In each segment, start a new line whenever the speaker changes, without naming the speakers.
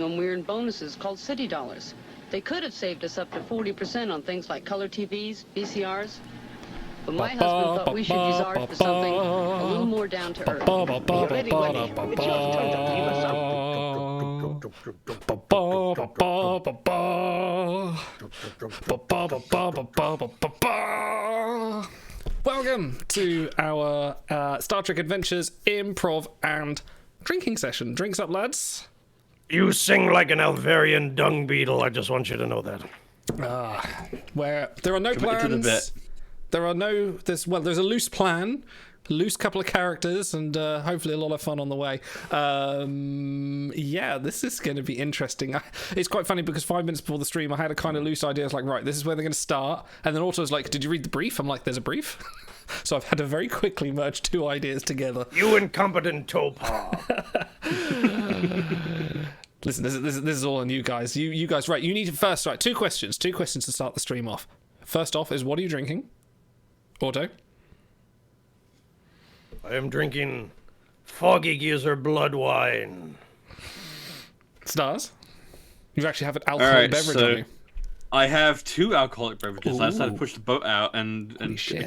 on weird bonuses called city dollars. They could have saved us up to 40% on things like color TVs, VCRs. But my husband thought we should use ours for something a little more down to earth. Are you ready, Wendy? It's your turn to leave us
out. Welcome to our Star Trek Adventures improv and drinking session. Drinks up, lads.
You sing like an Alvarian dung beetle, I just want you to know that.
Where there are no plans. There's a loose plan, a loose couple of characters, and hopefully a lot of fun on the way. Yeah, this is going to be interesting. It's quite funny because 5 minutes before the stream, I had a kind of loose idea. It's like, right, this is where they're going to start. And then Auto's like, did you read the brief? I'm like, there's a brief? So I've had to very quickly merge two ideas together.
You incompetent topar.
Listen, this is all on you guys. You guys, right, you need to first, right, two questions to start the stream off. First off is, what are you drinking? Auto?
I am drinking Foggy Geezer blood wine.
Stars? You actually have an alcoholic beverage on you.
I have two alcoholic beverages. I decided to push the boat out and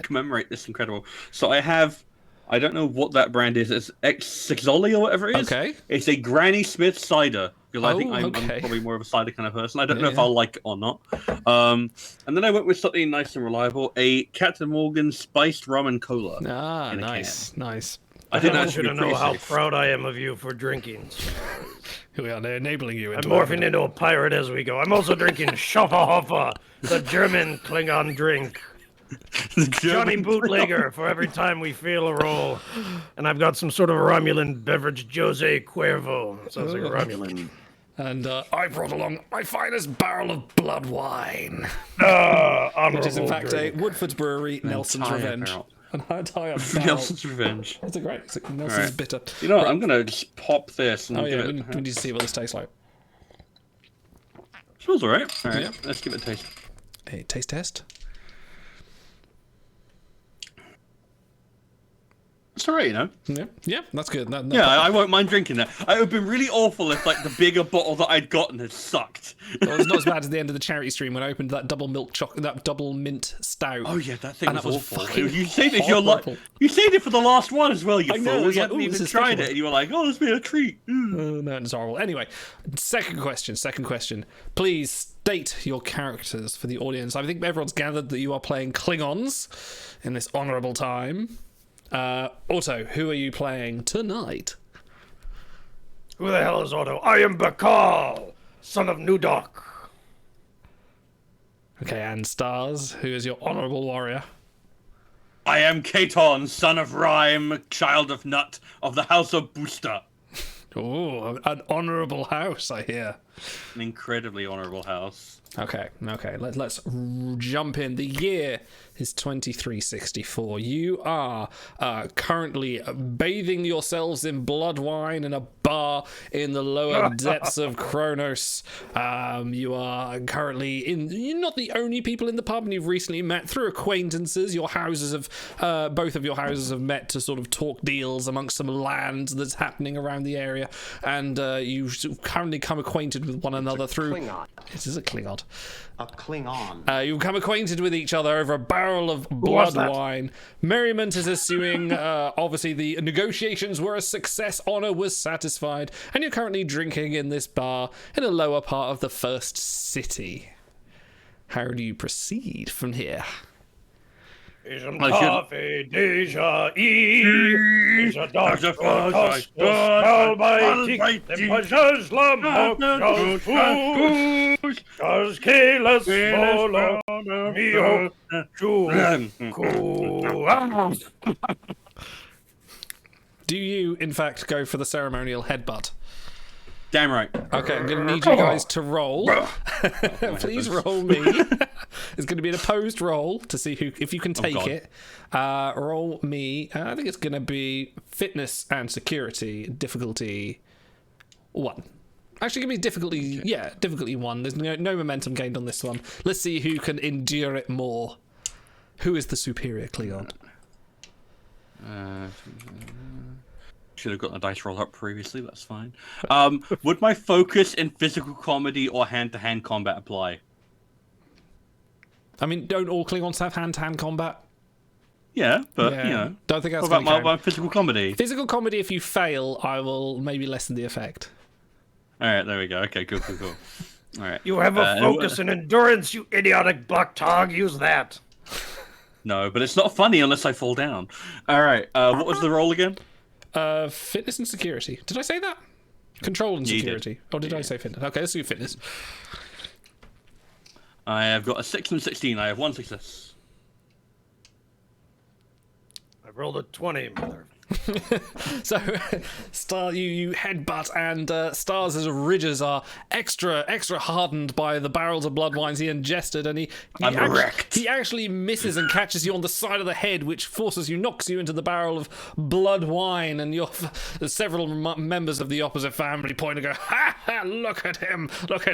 commemorate this incredible. So I have, I don't know what that brand is. It's X6oli or whatever it is. Okay. It's a Granny Smith cider. Because I think I'm probably more of a cider kind of person. I don't know if I'll like it or not. And then I went with something nice and reliable. A Captain Morgan spiced rum and cola.
Ah, nice.
I want you to know how proud I am of you for drinking.
Here we are, they're enabling you.
I'm morphing into a pirate as we go. I'm also drinking Schafferhofer, the German Klingon drink. Johnny Bootlegger for every time we feel a roll. And I've got some sort of Romulan beverage, Jose Cuervo. Sounds like a Romulan.
And I brought along my finest barrel of blood wine.
Which
is in fact a Woodford's Brewery, Nelson's Revenge. An entire barrel.
Nelson's Revenge.
It's a great. Nelson's bitter.
You know what? I'm going to just pop this. And
we need to see what this tastes like.
Smells alright. Alright, let's give it a taste.
A taste test?
It's alright, you know?
Yeah, that's good.
I won't mind drinking that. It would have been really awful if, like, the bigger bottle that I'd gotten had sucked.
Well, it's not as bad as the end of the charity stream when I opened that double mint stout.
Oh yeah, that thing was awful. You saved it. You saved it for the last one as well. You fool. You hadn't even tried it, and you were like, "Oh, this will be a treat."
No, it's horrible. Anyway, second question. Please state your characters for the audience. I think everyone's gathered that you are playing Klingons in this honourable time. Otto, who are you playing tonight?
Who the hell is Otto? I am Bakal, son of Nudok.
Okay, and Stars, who is your honourable warrior?
I am Katon, son of Rhyme, child of Nut, of the House of Booster.
Oh, an honourable house, I hear.
An incredibly honourable house.
Okay, let's jump in. The year is 2364. You are currently bathing yourselves in blood wine in a bar in the lower depths of Kronos. You are currently you're not the only people in the pub, and you've recently met through acquaintances. Both of your houses have met to sort of talk deals amongst some land that's happening around the area, and you currently come acquainted with one another through.
Klingon.
It is a Klingon.
A Klingon.
You become acquainted with each other over a barrel of blood wine. Merriment is ensuing. Obviously, the negotiations were a success. Honor was satisfied. And you're currently drinking in this bar in a lower part of the first city. How do you proceed from here?
Coffee, deja deja doctor, almighty, tempers lamok, cause keyless solo, mio,
Do you, in fact, go for the ceremonial headbutt?
Damn right.
Okay, I'm going to need you guys to roll. Please roll me. It's going to be an opposed roll to see if you can take it. Roll me. I think it's going to be fitness and security. Difficulty 1. Actually, give me difficulty. Okay. Yeah, difficulty 1. There's no momentum gained on this one. Let's see who can endure it more. Who is the superior Klingon?
Should have gotten a dice roll up previously. That's fine. Would my focus in physical comedy or hand-to-hand combat apply?
I mean, don't all Klingons have hand-to-hand combat?
Yeah, but you know.
Don't think that's
what about my physical comedy?
Physical comedy, if you fail, I will maybe lessen the effect.
All right, there we go. Okay, cool. All right.
You have a focus and endurance, you idiotic black tog. Use that.
No, but it's not funny unless I fall down. All right. What was the roll again?
Fitness and security. Did I say that? Control and security. Or did I say fitness? Okay, let's do fitness.
I have got a 6 and 16. I have 1 success.
I rolled a 20, mother.
So, Star, you headbutt, and Stars' ridges are extra hardened by the barrels of blood wines he ingested, and he actually misses and catches you on the side of the head, which knocks you into the barrel of blood wine, and several members of the opposite family point and go, "Ha ha! Look at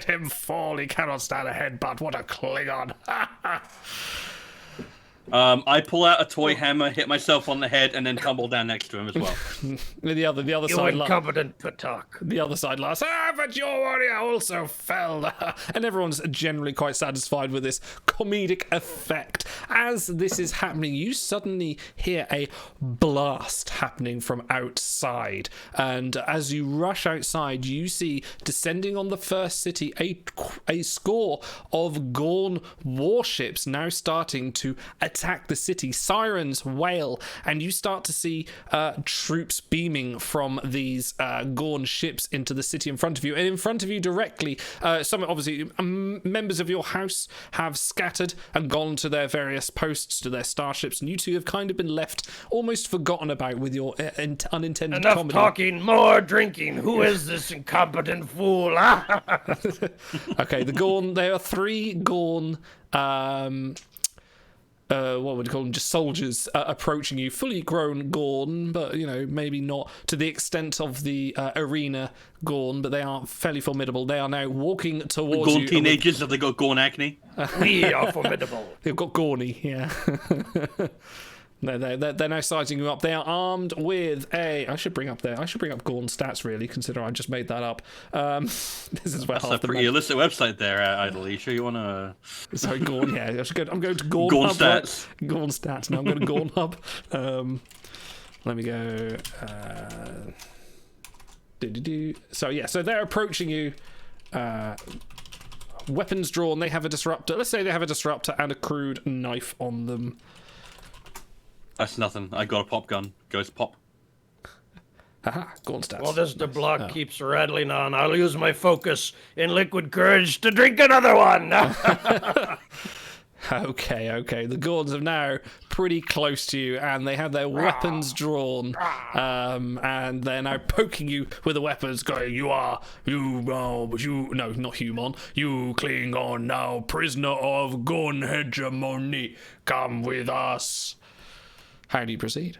him fall! He cannot stand a headbutt. What a Klingon!" Ha ha!
I pull out a toy hammer, hit myself on the head, and then tumble down next to him as well.
the other
you
side,
incompetent Patak.
The other side laughs. But your warrior also fell. And everyone's generally quite satisfied with this comedic effect. As this is happening, you suddenly hear a blast happening from outside. And as you rush outside, you see descending on the first city a score of Gorn warships now starting to attack the city. Sirens wail, and you start to see troops beaming from these Gorn ships into the city in front of you. And in front of you directly, some obviously members of your house have scattered and gone to their various posts, to their starships, and you two have kind of been left almost forgotten about with your unintended
Enough
comedy.
talking, more drinking. Who is this incompetent fool?
Okay, the Gorn. There are 3 Gorn. What would you call them? Just soldiers approaching you, fully grown Gorn, but maybe not to the extent of the arena Gorn, but they are fairly formidable. They are now walking towards you.
Gorn teenagers, have they got Gorn acne?
We are formidable.
They've got Gorny, yeah. They're now sizing you up. They are armed with I should bring up Gorn stats, really, consider I just made that up. This is where
that's a pretty illicit website there, Idly. Sure you want to... Sorry,
Gorn, yeah. I'm going to Gorn
Gorn
Hub.
stats.
Right? Gorn stats. Now I'm going to Gorn Hub. Let me go... So they're approaching you. Weapons drawn. They have a disruptor. Let's say they have a disruptor and a crude knife on them.
That's nothing. I got a pop gun. Goes pop.
Haha, Gorn stats.
Well, this block keeps rattling on. I'll use my focus in liquid courage to drink another one.
Okay. The Gorns are now pretty close to you, and they have their weapons drawn, and they're now poking you with the weapons, going, "You not human. You Klingon now, prisoner of Gorn hegemony. Come with us." How do you proceed?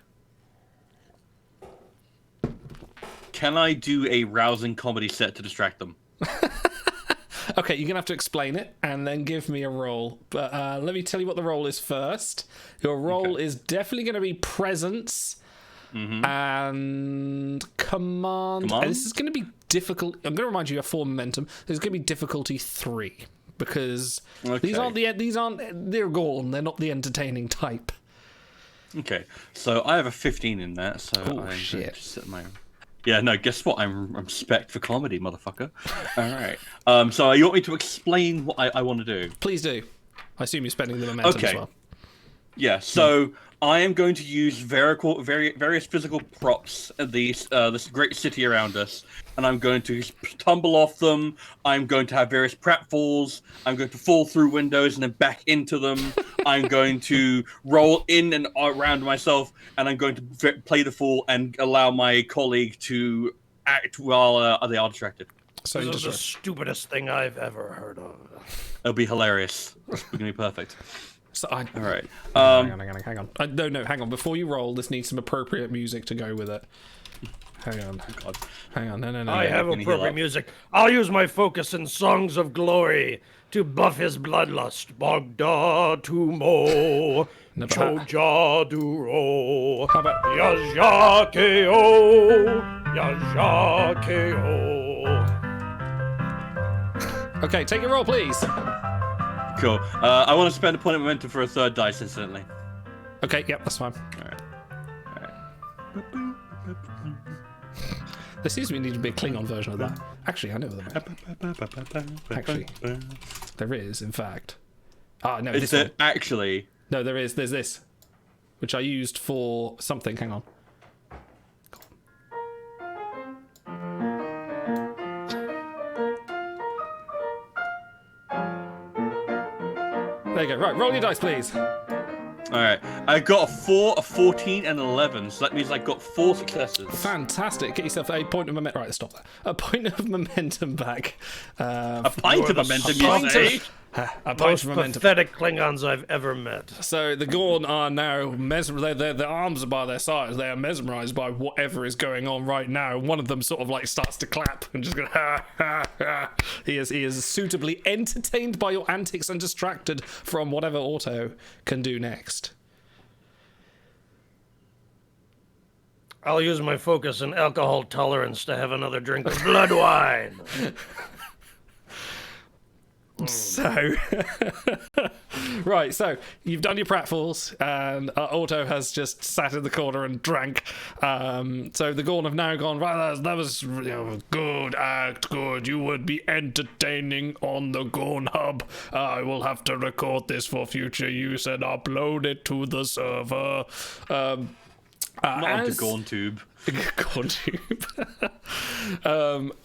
Can I do a rousing comedy set to distract them?
Okay, you're going to have to explain it and then give me a roll. But let me tell you what the roll is first. Your roll is definitely going to be presence and command. And this is going to be difficult. I'm going to remind you have 4 momentum. This is going to be difficulty 3 because they're Gorn. They're not the entertaining type.
Okay, so I have a 15 in that, so I'm
shit.
Just sit my... Yeah, no, guess what? I'm spec for comedy, motherfucker. All right. So you want me to explain what I want to do?
Please do. I assume you're spending the momentum as well.
Yeah, so I am going to use various physical props at this great city around us, and I'm going to tumble off them. I'm going to have various pratfalls. I'm going to fall through windows and then back into them. I'm going to roll in and around myself, and I'm going to play the fool and allow my colleague to act while they are distracted.
So this is the stupidest thing I've ever heard of.
It'll be hilarious. It's going to be perfect.
All
right.
Hang on. No, hang on. Before you roll, this needs some appropriate music to go with it. Hang on.
Oh, God.
Hang on. No.
I have
Gonna heal
appropriate
up.
music. I'll use my focus in songs of glory to buff his bloodlust. Bogda Tumo,
No, but
Choja Duro,
How about
Yajakeo, Yajakeo.
okay? Take your roll, please.
Cool. I want to spend a point of momentum for a third dice, incidentally.
Okay, yep, that's fine.
Alright.
There seems to be need to be a Klingon version of that. Actually, I know what that meant. Actually, there is, in fact. Ah, no,
Is
this
there
one.
actually?
No, there is. There's this, which I used for something. Hang on. There you go. Right, roll your dice, please.
Alright. I got a 4, a 14, and an 11, so that means I got 4 successes.
Fantastic. Get yourself a point of momentum. Right, stop that. A point of momentum back.
A pint of momentum, you
pint
say?
A point
Most
of momentum.
pathetic Klingons I've ever met.
So the Gorn are now their arms are by their sides. They are mesmerized by whatever is going on right now. One of them sort of like starts to clap and just go ha ha ha. He is suitably entertained by your antics and distracted from whatever Auto can do next.
I'll use my focus and alcohol tolerance to have another drink of blood wine.
So, right, so you've done your pratfalls, and Auto has just sat in the corner and drank. So the Gorn have now gone, right, that was good act, good. You would be entertaining on the Gorn hub. I will have to record this for future use and upload it to the server.
Not onto Gorn Tube.
Gorn Tube.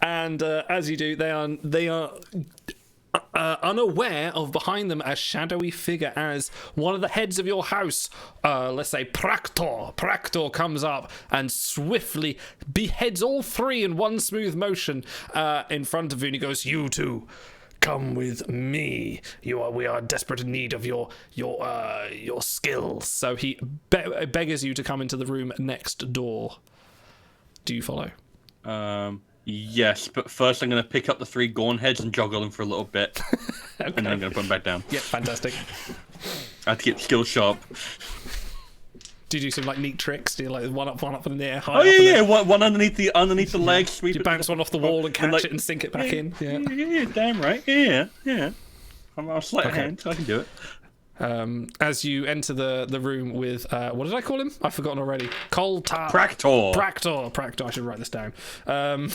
And as you do, they are unaware of behind them a shadowy figure as one of the heads of your house, let's say Praktor comes up and swiftly beheads all three in one smooth motion in front of you, and he goes, "You two, come with me. We are desperate in need of your skills." So he beggars you to come into the room next door. Do you follow?
Yes, but first I'm going to pick up the 3 Gorn heads and joggle them for a little bit.
Okay.
And then I'm going to put them back down.
Yeah, fantastic.
I have to get skill sharp.
Do you do some like neat tricks? Do you like one up in the air? High
Oh
up in
yeah,
the-
one underneath the legs, sweep
You
it.
bounce one off the wall and catch
like-
it and sink it back in. Yeah.
Yeah, damn right. Yeah. I'm a sleight of
Okay.
hand, so I can do it.
As you enter the room with what did I call him? I've forgotten already.
Praktor.
Praktor. I should write this down. The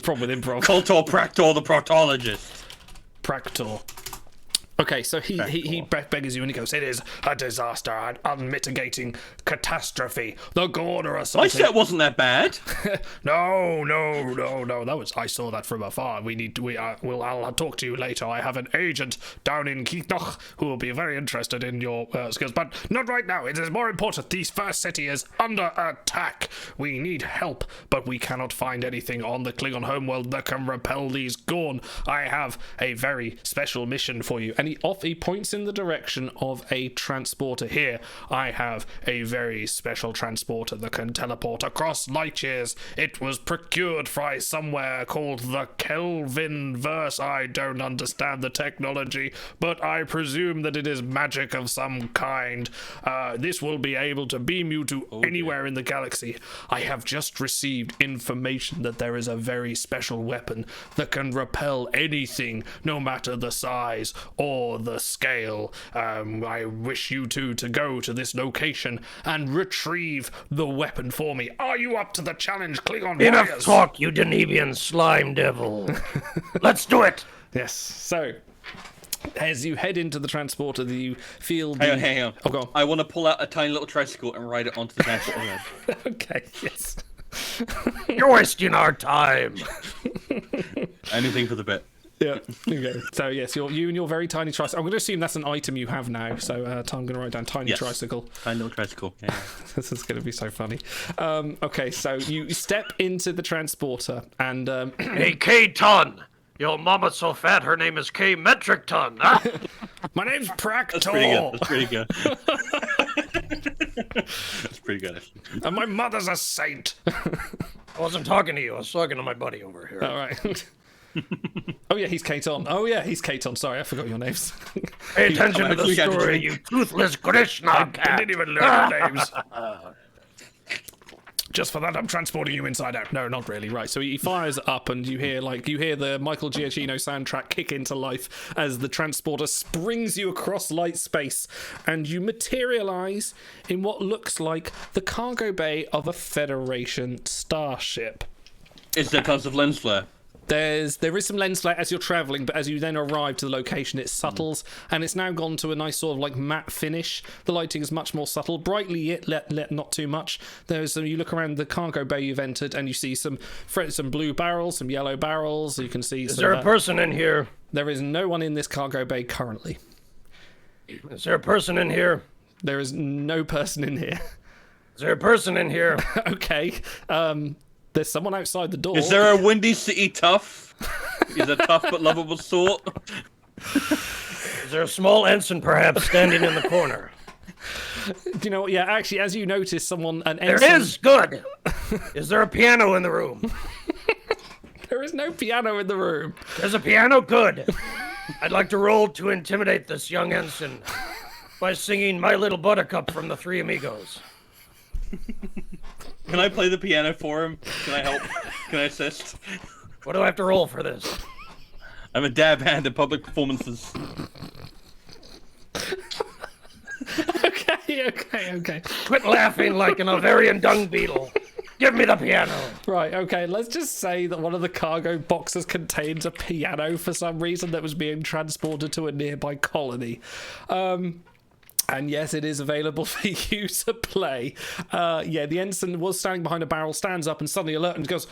problem with improv.
Praktor, the proctologist.
Praktor. Okay, so he beggars you and he goes, "It is a disaster, an unmitigating catastrophe. The Gorn are
My
assaulting."
set wasn't that bad.
No. That was, I saw that from afar. I'll talk to you later. I have an agent down in Kitnoch who will be very interested in your skills, but not right now. It is more important. This first city is under attack. We need help, but we cannot find anything on the Klingon homeworld that can repel these Gorn. I have a very special mission for you. And he points in the direction of a transporter. Here, I have a very special transporter that can teleport across light years. It was procured by somewhere called the Kelvin verse. I don't understand the technology, but I presume that it is magic of some kind. This will be able to beam you to anywhere in the galaxy. I have just received information that there is a very special weapon that can repel anything, no matter the size or the scale. I wish you two to go to this location and retrieve the weapon for me. Are you up to the challenge, Klingon
Enough
warriors?
talk, you Danubian slime devil. Let's do it.
Yes. So, as you head into the transporter, you feel the...
Hang on.
Oh, go on.
I want to pull out a tiny little tricycle and ride it onto the transporter.
Okay, yes.
You're wasting our time.
Anything for the bit.
Yeah. Okay. So yes, you and your very tiny tricycle. I'm going to assume that's an item you have now. So I'm going to write down tiny tricycle.
Tiny little tricycle. Yeah.
This is going to be so funny. Okay, so you step into the transporter and
Hey, K-Ton. Your mama's so fat, her name is K Metric Ton. Huh?
my name's Praktor.
That's pretty good. That's pretty good, actually.
And my mother's a saint.
I wasn't talking to you. I was talking to my buddy over here.
All right. Oh yeah, he's Katon. Sorry, I forgot your names.
Pay attention to the story, you toothless Krishna.
I didn't even learn your names. Just for that, I'm transporting you inside out. No, not really. Right. So he fires up, and you hear the Michael Giacchino soundtrack kick into life as the transporter springs you across light space, and you materialize in what looks like the cargo bay of a Federation starship.
Is there tons of lens flare?
There is some lens flare as you're traveling, but as you then arrive to the location, it subtles, and it's now gone to a nice sort of like matte finish. The lighting is much more subtle, brightly lit, not too much. You look around the cargo bay you've entered, and you see some blue barrels, some yellow barrels. You can see.
Is there a person in here?
There is no one in this cargo bay currently.
Is there a person in here?
There is no person in here.
Is there a person in here?
Okay. There's someone outside the door.
Is there a Windy City tough? Is a tough but lovable sort?
Is there a small ensign perhaps standing in the corner?
Do you know what? Yeah, actually, as you notice, an ensign...
There is! Good! Is there a piano in the room?
There is no piano in the room.
There's a piano? Good! I'd like to roll to intimidate this young ensign by singing My Little Buttercup from the Three Amigos.
Can I play the piano for him? Can I help? Can I assist?
What do I have to roll for this?
I'm a dab hand at public performances.
Okay.
Quit laughing like an Ovarian dung beetle. Give me the piano.
Right, okay, let's just say that one of the cargo boxes contains a piano for some reason that was being transported to a nearby colony. And yes, it is available for you to play. The ensign was standing behind a barrel, stands up and suddenly alert and goes,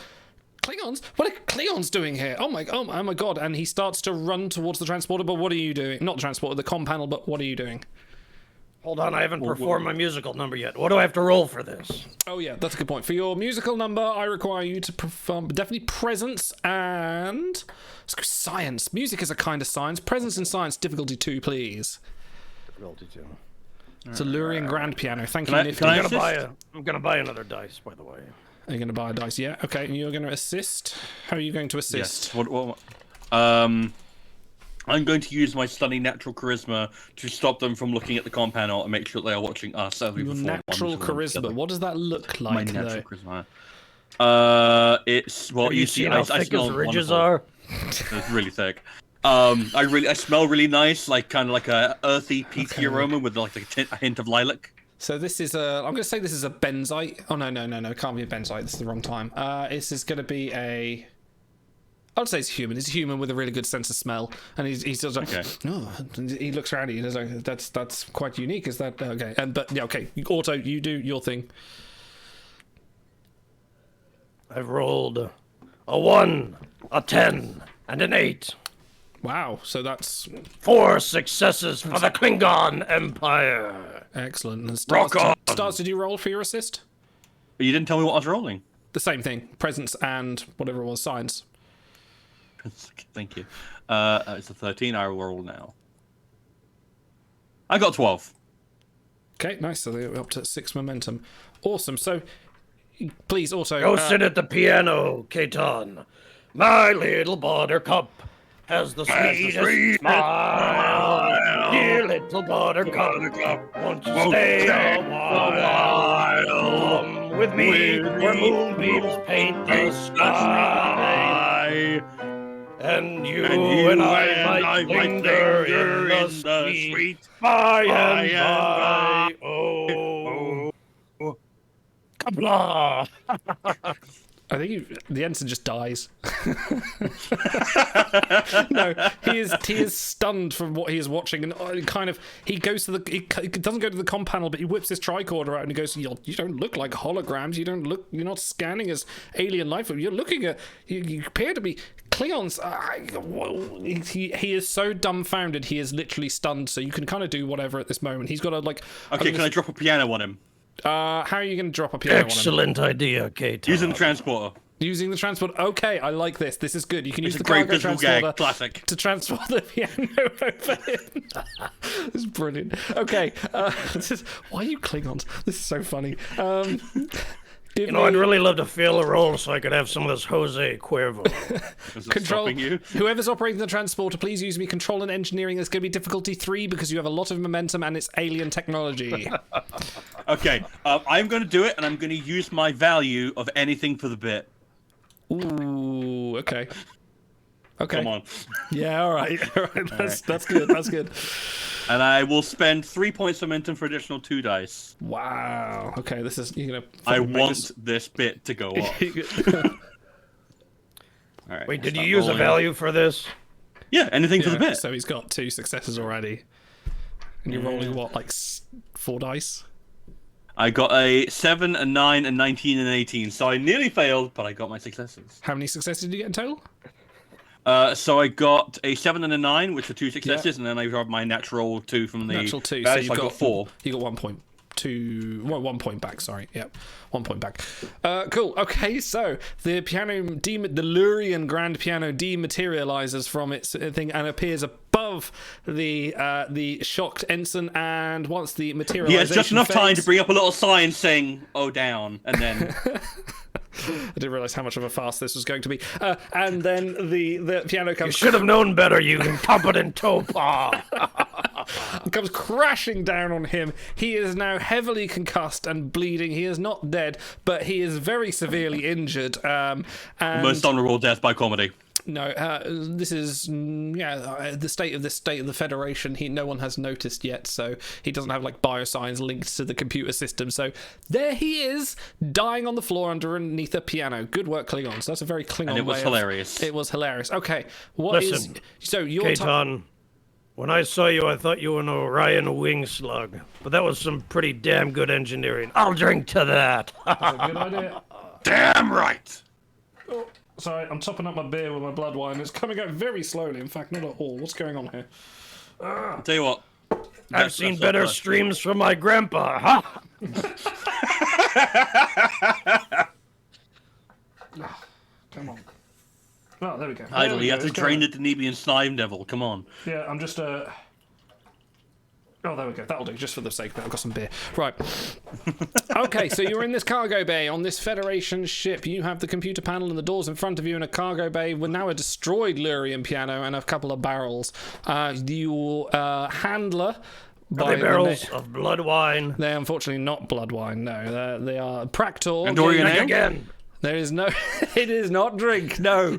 Klingons? What are Klingons doing here? Oh my god. And he starts to run towards the transporter, but what are you doing? Not the transporter, the comm panel, but what are you doing?
Hold on, I haven't performed my musical number yet. What do I have to roll for this?
Oh yeah, that's a good point. For your musical number, I require you to perform definitely presence and... Let's go science. Music is a kind of science. Presence and science, difficulty 2, please.
Difficulty 2.
It's a Lurian grand piano. Thank you, Nifty.
I'm gonna buy another dice, by the way.
Are you gonna buy a dice? Yeah. Okay. And you're gonna assist. How are you going to assist?
Yes. I'm going to use my stunning natural charisma to stop them from looking at the comm panel and make sure they are watching us as we perform.
Natural charisma. What does that look like?
My natural charisma. It's
you see how thick his ridges are.
It's really thick. I smell really nice, kind of like a earthy, peaty aroma with like a hint of lilac.
So this is I'm going to say this is a benzite. Oh no, it can't be a benzite. This is the wrong time. This is going to be a... I'd say it's human. It's a human with a really good sense of smell, and he's just like, no. He looks around. He's like, that's quite unique. Is that okay? Okay. Auto, you do your thing.
I've rolled a 1, a 10, and an 8.
Wow, so that's
4 successes for the Klingon Empire.
Excellent. And
Stars,
did you roll for your assist?
But you didn't tell me what I was rolling.
The same thing, presence and whatever it was, science.
Thank you. It's a 13. I will roll now. I got 12.
Okay, nice. So they're up to 6 momentum. Awesome. So, please also
go sit at the piano, Katon. My little buttercup has the sweetest smile. Dear little buttercup, won't you stay a while? Come with me where moonbeams paint the sky. And you and I might linger in the sweet by and by. Oh, kabla!
I think the ensign just dies. No, he is stunned from what he is watching, and he goes to he doesn't go to the comm panel, but he whips his tricorder out and he goes, "You don't look like holograms. You're not scanning as alien life. You're looking at. You appear to be Klingons." He is so dumbfounded. He is literally stunned. So you can kind of do whatever at this moment. He's got to like.
Okay, can I drop a piano on him?
How are you going to drop a piano on him?
Excellent idea, Kate.
Using the transporter.
Using the transport. Okay, I like this. This is good. You can use the
great
cargo
visual
transporter
gag. Classic.
to transport the piano over him. This is brilliant. Okay, why are you Klingons? This is so funny.
You know, I'd really love to feel a roll so I could have some of this Jose Cuervo.
Control. Whoever's operating the transporter, please use me. Control and engineering. There's going to be difficulty 3 because you have a lot of momentum and it's alien technology.
Okay, I'm going to do it, and I'm going to use my value of anything for the bit.
Ooh, okay. Okay.
Come on.
Yeah, all right. That's good. That's good.
And I will spend 3 points momentum for additional 2 dice.
Wow. Okay, this is you're gonna.
I want this bit to go off. All right.
Wait, did you use a value for this?
Yeah, anything for the bit.
So he's got 2 successes already. And you're rolling what, like 4 dice?
I got a 7, a 9, a 19, and 18. So I nearly failed, but I got my successes.
How many successes did you get in total?
So I got a 7 and a 9, which are 2 successes, and then I got my natural 2 from the
natural 2.
So I got 4.
You got 1 point. 1 point back. Sorry. Yep, 1 point back. Cool. Okay, so the the Lurian grand piano dematerializes from its thing and appears above the shocked ensign. And once the materialization,
he has just enough time to bring up a little sign saying "Oh, down," and then.
I didn't realize how much of a farce this was going to be. And then the piano comes.
You should have known better, you incompetent toe paw.
Comes crashing down on him. He is now heavily concussed and bleeding. He is not dead, but he is very severely injured. And
most honourable death by comedy.
No, this is the state of the Federation. No one has noticed yet, so he doesn't have like biosigns linked to the computer system. So there he is, dying on the floor underneath a piano. Good work, Klingons. That's a very Klingon.
And it was hilarious.
It was hilarious. Okay,
Listen,
so your
Katon, when I saw you, I thought you were an Orion wing slug, but that was some pretty damn good engineering. I'll drink to that.
That's a good idea.
Damn right.
Oh. Sorry, I'm topping up my beer with my blood wine. It's coming out very slowly. In fact, not at all. What's going on here?
I'll tell you what.
I've seen better streams from my grandpa. Huh?
Come on. Oh, there we go.
Idle, you have to drain the Danubian slime devil. Come on.
Yeah, I'm just Oh, there we go. That'll do, just for the sake of it. I've got some beer. Right. Okay, so you're in this cargo bay on this Federation ship. You have the computer panel and the doors in front of you in a cargo bay with now a destroyed Lurian piano and a couple of barrels. Your handler...
Are they barrels of blood wine?
They're unfortunately not blood wine, no. They are Practor.
And Dorian
again.
There is no... It is not drink, no.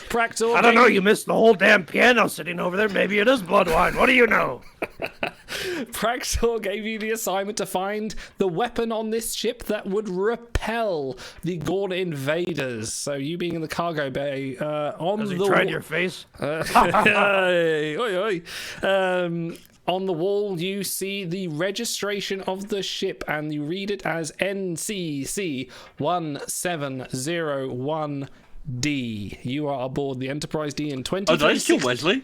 Practor.
I don't know, you missed the whole damn piano sitting over there. Maybe it is blood wine. What do you know?
Practor gave you the assignment to find the weapon on this ship that would repel the Gorn invaders. So you being in the cargo bay
Has he tried your face?
Oi, oi. On the wall, you see the registration of the ship, and you read it as NCC 1701D. You are aboard the Enterprise D in 20.
Oh, did I just kill Wesley?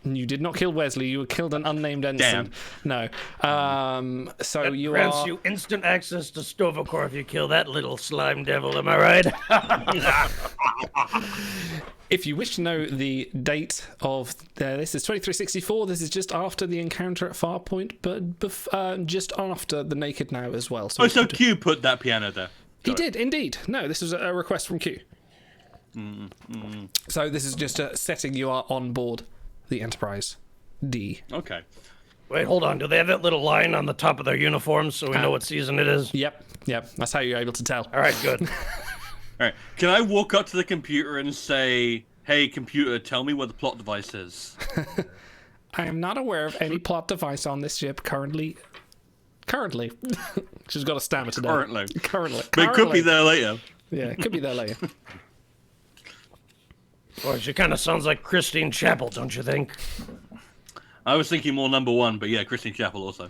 You did not kill Wesley. You killed an unnamed ensign.
Damn.
No. So
that
you
grants
are...
you instant access to Stovacor if you kill that little slime devil. Am I right?
If you wish to know the date of this is 2364. This is just after the encounter at Farpoint, but just after the Naked Now as well.
So Q put that piano there.
He did indeed. No, this was a request from Q. So this is just setting you are on board the Enterprise D.
Okay.
Wait, hold on. Do they have that little line on the top of their uniforms so we know what season it is?
Yep. That's how you're able to tell.
All right, good.
All right. Can I walk up to the computer and say, "Hey, computer, tell me where the plot device is"?
I am not aware of any plot device on this ship currently. She's got a stammer today. Currently.
But it could be there later.
Yeah, it could be there later.
Well, she kind of sounds like Christine Chapel, don't you think?
I was thinking more number 1, but yeah, Christine Chapel also.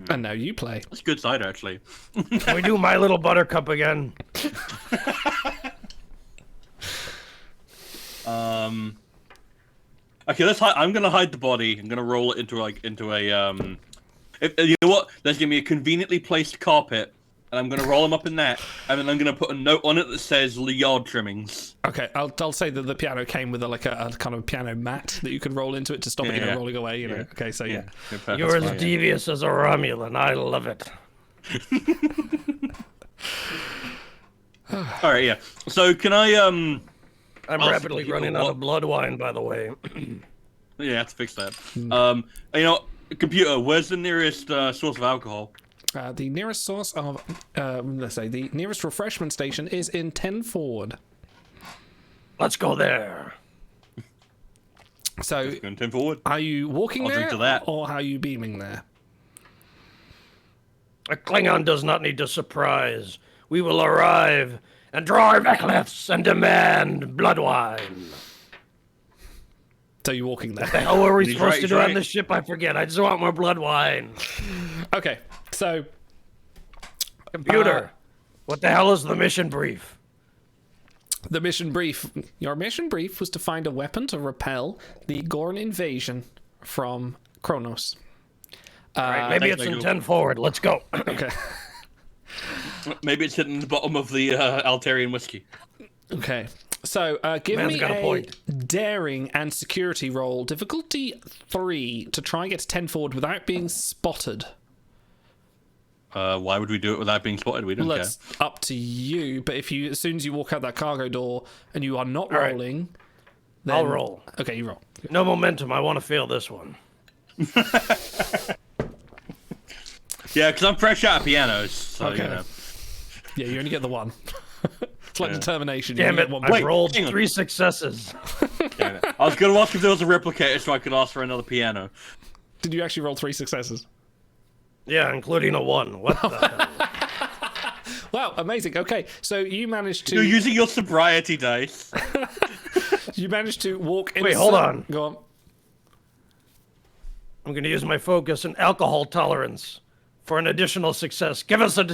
And now you play.
That's a good cider, actually.
Can we do My Little Buttercup again?
Okay, let's hide. I'm gonna hide the body. I'm gonna roll it into a You know what? Let's give me a conveniently placed carpet, and I'm going to roll them up in that, and then I'm going to put a note on it that says yard trimmings.
Okay, I'll say that the piano came with a kind of piano mat that you could roll into it to stop it rolling away. You know. Okay, so yeah.
You're as devious as a Romulan. I love it.
All right, yeah. So can I
I'm rapidly running out of blood wine, by the way.
Yeah, I have to fix that. You know, computer, where's the nearest source of alcohol?
The nearest source of, let's say, the nearest refreshment station is in 10 forward.
Let's go there.
So,
10 forward.
Are you walking there,
to that.
or are you beaming there?
A Klingon does not need to surprise. We will arrive and draw our necklace and demand blood wine.
So you're walking there.
What the hell were we supposed to do on this ship? I forget. I just want more blood wine.
Okay, so...
Computer, what the hell is the mission brief?
The mission brief... Your mission brief was to find a weapon to repel the Gorn invasion from Kronos.
Alright, maybe it's in 10 forward. Let's go.
Okay.
Maybe it's hidden in the bottom of the Altarian whiskey.
Okay. So, give me a daring and security roll. Difficulty 3 to try and get to 10 forward without being spotted.
Why would we do it without being spotted? We don't care.
That's up to you. But if you, as soon as you walk out that cargo door and you are not rolling, then...
I'll roll.
Okay, you roll.
No momentum. I want to feel this one.
Yeah, because I'm fresh out of pianos. So,
okay.
You know.
Yeah, you only get the one. It's like determination.
Damn it! I rolled 3 successes.
I was going to ask if there was a replicator so I could ask for another piano.
Did you actually roll 3 successes?
Yeah, including a 1. What the hell?
Wow, amazing. Okay, so you managed to...
You're using your sobriety dice.
You managed to walk in...
Wait, hold on.
Go on.
I'm going to use my focus and alcohol tolerance for an additional success. Give us a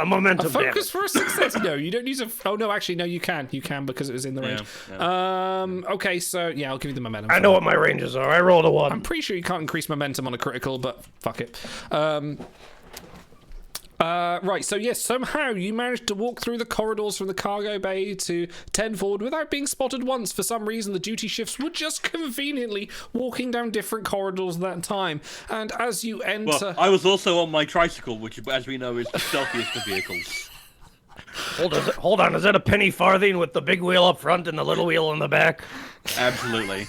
momentum.
A focus for a success? No, you don't use a... Oh, no, actually, no, you can. You can because it was in the range. Yeah. Okay, so, yeah, I'll give you the momentum.
I know what my ranges are. I rolled a 1.
I'm pretty sure you can't increase momentum on a critical, but fuck it. Right, so yes, somehow you managed to walk through the corridors from the cargo bay to 10 forward without being spotted once. For some reason, the duty shifts were just conveniently walking down different corridors at that time. And as you enter...
Well, I was also on my tricycle, which, as we know, is the stealthiest of vehicles.
Hold on, is that a penny farthing with the big wheel up front and the little wheel in the back?
Absolutely.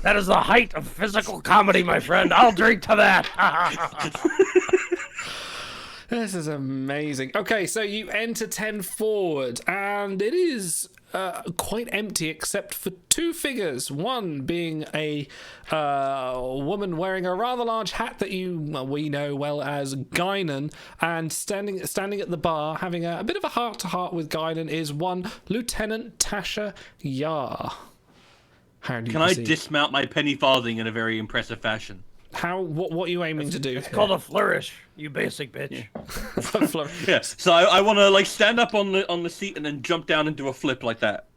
That is the height of physical comedy, my friend. I'll drink to that.
This is amazing. Okay, so you enter 10 forward, and it is quite empty except for 2 figures. One being a woman wearing a rather large hat that we know well as Guinan, and standing at the bar having a bit of a heart-to-heart with Guinan is one Lieutenant Tasha Yar. How do you
Can I dismount my penny farthing in a very impressive fashion?
What are you aiming to do?
It's called a flourish, you basic bitch.
Yeah. So I want to like stand up on the seat and then jump down and do a flip like that.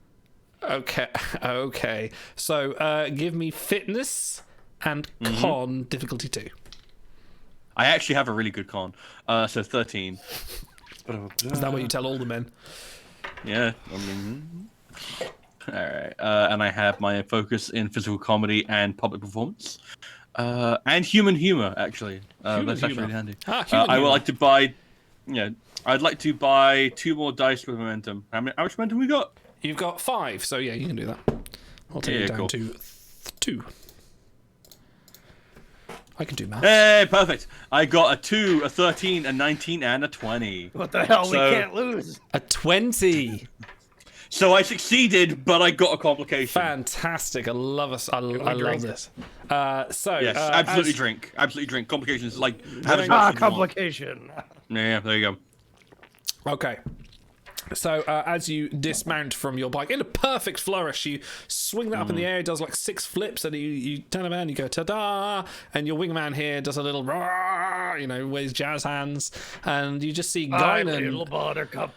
Okay. So give me fitness and con difficulty 2.
I actually have a really good con. So 13.
Is that what you tell all the men?
Yeah. I mean. All right. And I have my focus in physical comedy and public performance. And human humor, actually. That's actually really handy. I would like to buy, I'd like to buy 2 more dice with momentum. How much momentum we got?
You've got 5, so yeah, you can do that. I'll take it down to 2. I can do math.
Hey, perfect. I got a 2, a 13, a 19, and a 20.
What the hell? We can't lose.
A 20.
So I succeeded, but I got a complication.
Fantastic! I love us. I love this.
Yes, absolutely drink. Absolutely drink. Complications like
complication.
Yeah, there you go.
Okay. So as you dismount from your bike in a perfect flourish, you swing that up in the air. It does like 6 flips, and you turn around, you go ta-da, and your wingman here does a little rah, with his jazz hands, and you just see Guinan.
Little buttercup.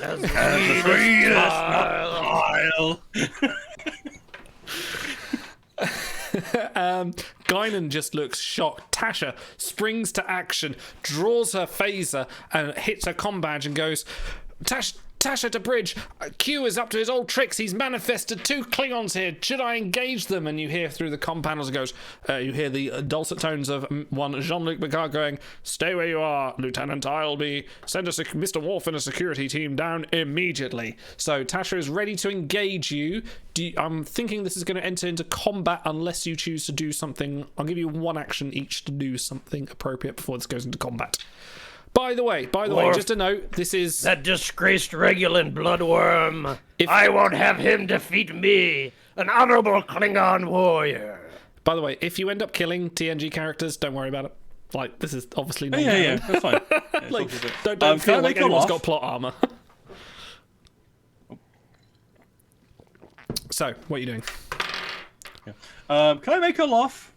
As
smile.
Guinan just looks shocked. Tasha springs to action, draws her phaser, and hits her comm badge and goes, Tasha to bridge. Q is up to his old tricks. He's manifested 2 Klingons here. Should I engage them? And you hear through the comm panels, it goes, you hear the dulcet tones of one Jean-Luc Picard going, stay where you are, Lieutenant. Send Mr. Worf and a security team down immediately. So Tasha is ready to engage you. I'm thinking this is going to enter into combat unless you choose to do something. I'll give you 1 action each to do something appropriate before this goes into combat. By the way, just a note, this is...
That disgraced Regulan bloodworm. I won't have him defeat me, an honorable Klingon warrior.
By the way, if you end up killing TNG characters, don't worry about it. Like, this is obviously not...
Yeah, that's fine.
Like, don't feel like anyone's got plot armor. So, what are you doing?
Can I make her laugh?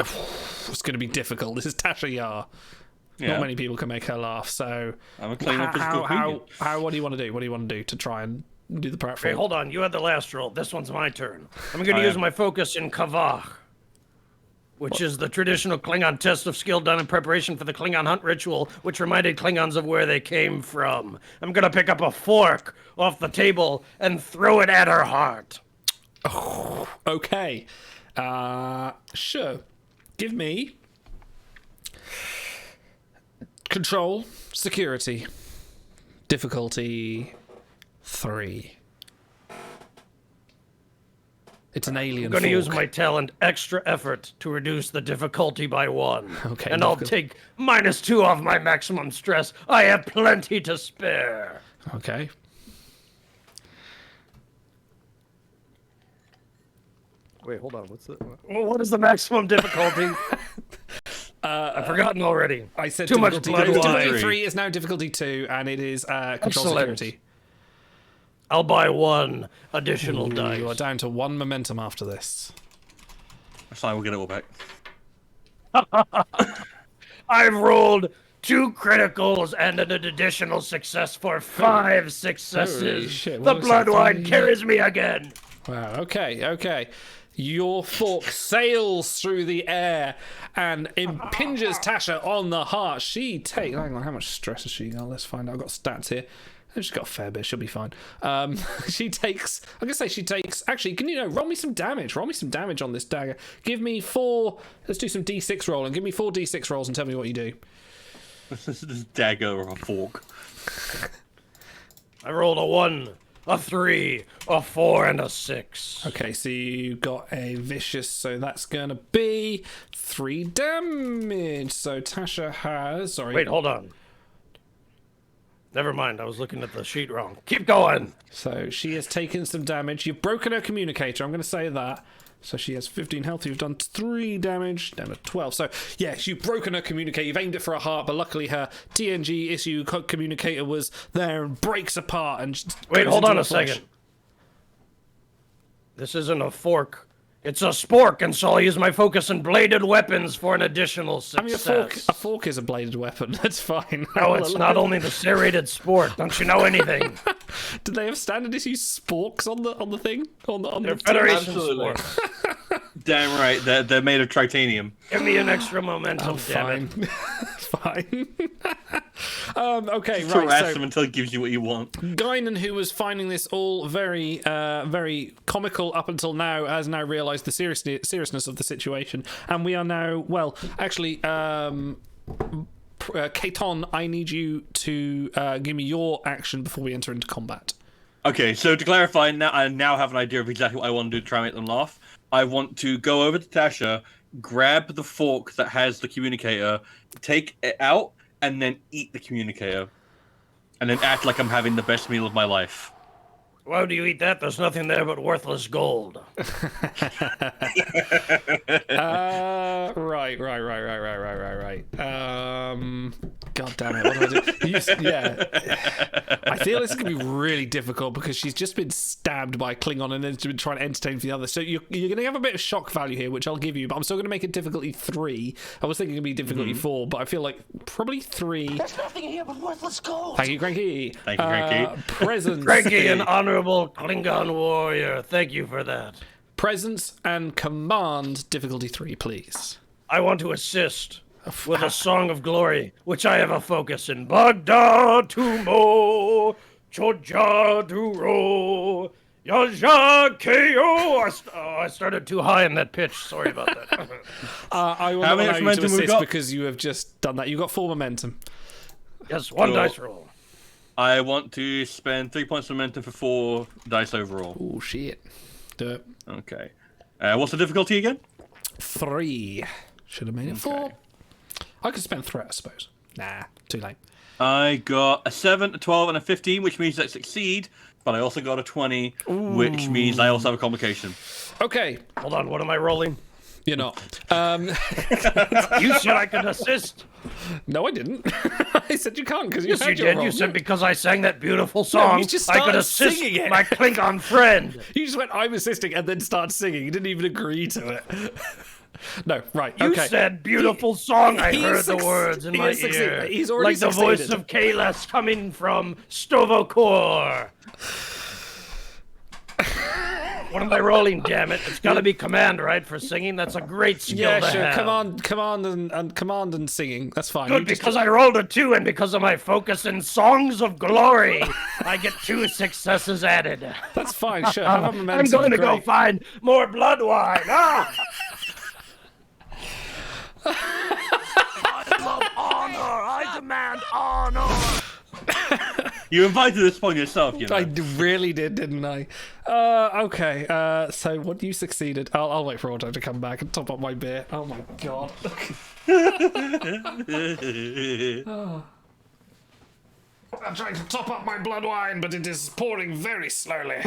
It's going to be difficult. This is Tasha Yar.
Yeah.
Not many people can make her laugh, so
I'm a Klingon physical comedian.
What do you want to do? What do you want to do to try and do the platform?
Hey, hold on. You had the last roll. This one's my turn. I'm going to use my focus in Kavach, which is the traditional Klingon test of skill done in preparation for the Klingon hunt ritual, which reminded Klingons of where they came from. I'm going to pick up a fork off the table and throw it at her heart.
Oh, okay. Sure. Give me... Control, security, difficulty 3. It's an alien
I'm going to
fork.
use my talent extra effort to reduce the difficulty by 1.
Okay.
And I'll take -2 off my maximum stress. I have plenty to spare.
Okay.
Wait, hold on. What's the...
What is the maximum difficulty? I've forgotten already.
I said
too much
difficulty 3 is now difficulty 2, and it is control security.
I'll buy 1 additional dice.
You are down to 1 momentum after this.
That's fine, we'll get it all back.
I've rolled 2 criticals and an additional success for 5 successes.
Holy shit,
The
what was
blood
that?
wine carries me again.
Wow, okay. Your fork sails through the air and impinges Tasha on the heart. She takes... Hang on, how much stress has she got? Let's find out. I've got stats here. She's got a fair bit. She'll be fine. She takes... I'm going to say she takes... Actually, can you roll me some damage? Roll me some damage on this dagger. Give me 4... Let's do some D6 rolling. Give me 4 D6 rolls and tell me what you do.
This dagger or a fork.
I rolled a 1. A 3, a 4, and a 6.
Okay, so you got a vicious, so that's gonna be 3 damage. So Tasha has... Sorry.
Wait, hold on. Never mind, I was looking at the sheet wrong. Keep going!
So she has taken some damage. You've broken her communicator, I'm gonna say that. So she has 15 health. You've done 3 damage, down to 12. So, yes, you've broken her communicator. You've aimed it for her heart, but luckily her TNG issue communicator was there and breaks apart. And
wait, hold on a second. This isn't a fork. It's a spork, and so I'll use my focus and bladed weapons for an additional success.
I mean, a fork is a bladed weapon. That's fine.
No, it's not only the serrated spork. Don't you know anything?
Did they have standard issue sporks on the thing? On
They're
the
Federation
Absolutely.
sporks.
Damn right, they're made of titanium.
Give me an extra momentum, damn it.
Fine. Okay,
Just
right.
harass them until it gives you what you want.
Guinan, who was finding this all very, very comical up until now, has now realised the seriousness of the situation, and we are now, well, actually, Katon, I need you to give me your action before we enter into combat.
Okay, so to clarify, I now have an idea of exactly what I want to do to try and make them laugh. I want to go over to Tasha, grab the fork that has the communicator, take it out, and then eat the communicator. And then act like I'm having the best meal of my life.
Why do you eat that? There's nothing there but worthless gold.
Right. God damn it! What do I do? Yeah. I feel this is gonna be really difficult because she's just been stabbed by Klingon and then she's been trying to entertain for the other. So you're gonna have a bit of shock value here, which I'll give you, but I'm still gonna make it difficulty 3. I was thinking it'd be difficulty 4, but I feel like probably 3.
There's nothing here but worthless gold.
Thank you, Cranky.
Thank you, Cranky.
Presence.
Cranky, an honorable Klingon warrior. Thank you for that.
Presence and Command, difficulty 3, please.
I want to assist with a song of glory, which I have a focus in. Bagda tumo, choja duro, yaja keo. I started too high in that pitch. Sorry about that.
I will not allow you to assist because you have just done that. You got 4 momentum.
Yes, 1 dice roll.
I want to spend 3 points of momentum for 4 dice overall.
Oh, shit. Do it.
Okay. What's the difficulty again?
3. Should have made it 4. I could spend threat, I suppose. Nah, too late.
I got a 7, a 12, and a 15, which means I succeed. But I also got a 20, which means I also have a complication.
Okay.
Hold on, what am I rolling?
You're not.
You said I could assist.
No, I didn't. I said you can't because you
Yes, you
had your
did.
roll.
You said because I sang that beautiful song,
you just
I could
started
assist
singing it.
my Klingon friend.
You just went, I'm assisting, and then started singing. You didn't even agree to it. No, right,
You
okay.
said beautiful song. I
he
heard the
suc-
words in
he
my
has succeeded.
ear.
He's already
like the voice
succeeded.
of Kalas coming from Stovokor. What am I rolling, damn it? It's gotta be command, right, for singing? That's a great skill
Yeah,
to
sure.
have.
Command and singing. That's fine.
Good, because I rolled a 2, and because of my focus in songs of glory, I get 2 successes added.
That's fine, sure. Have a momentum.
I'm going to go
great.
find more blood wine. Ah! I love honor. I demand honor.
You invited this upon yourself, you know.
I really did, didn't I? Okay. So what you succeeded? I'll wait for Auto to come back and top up my beer. Oh my god. Oh. I'm trying to top up my blood wine, but it is pouring very slowly.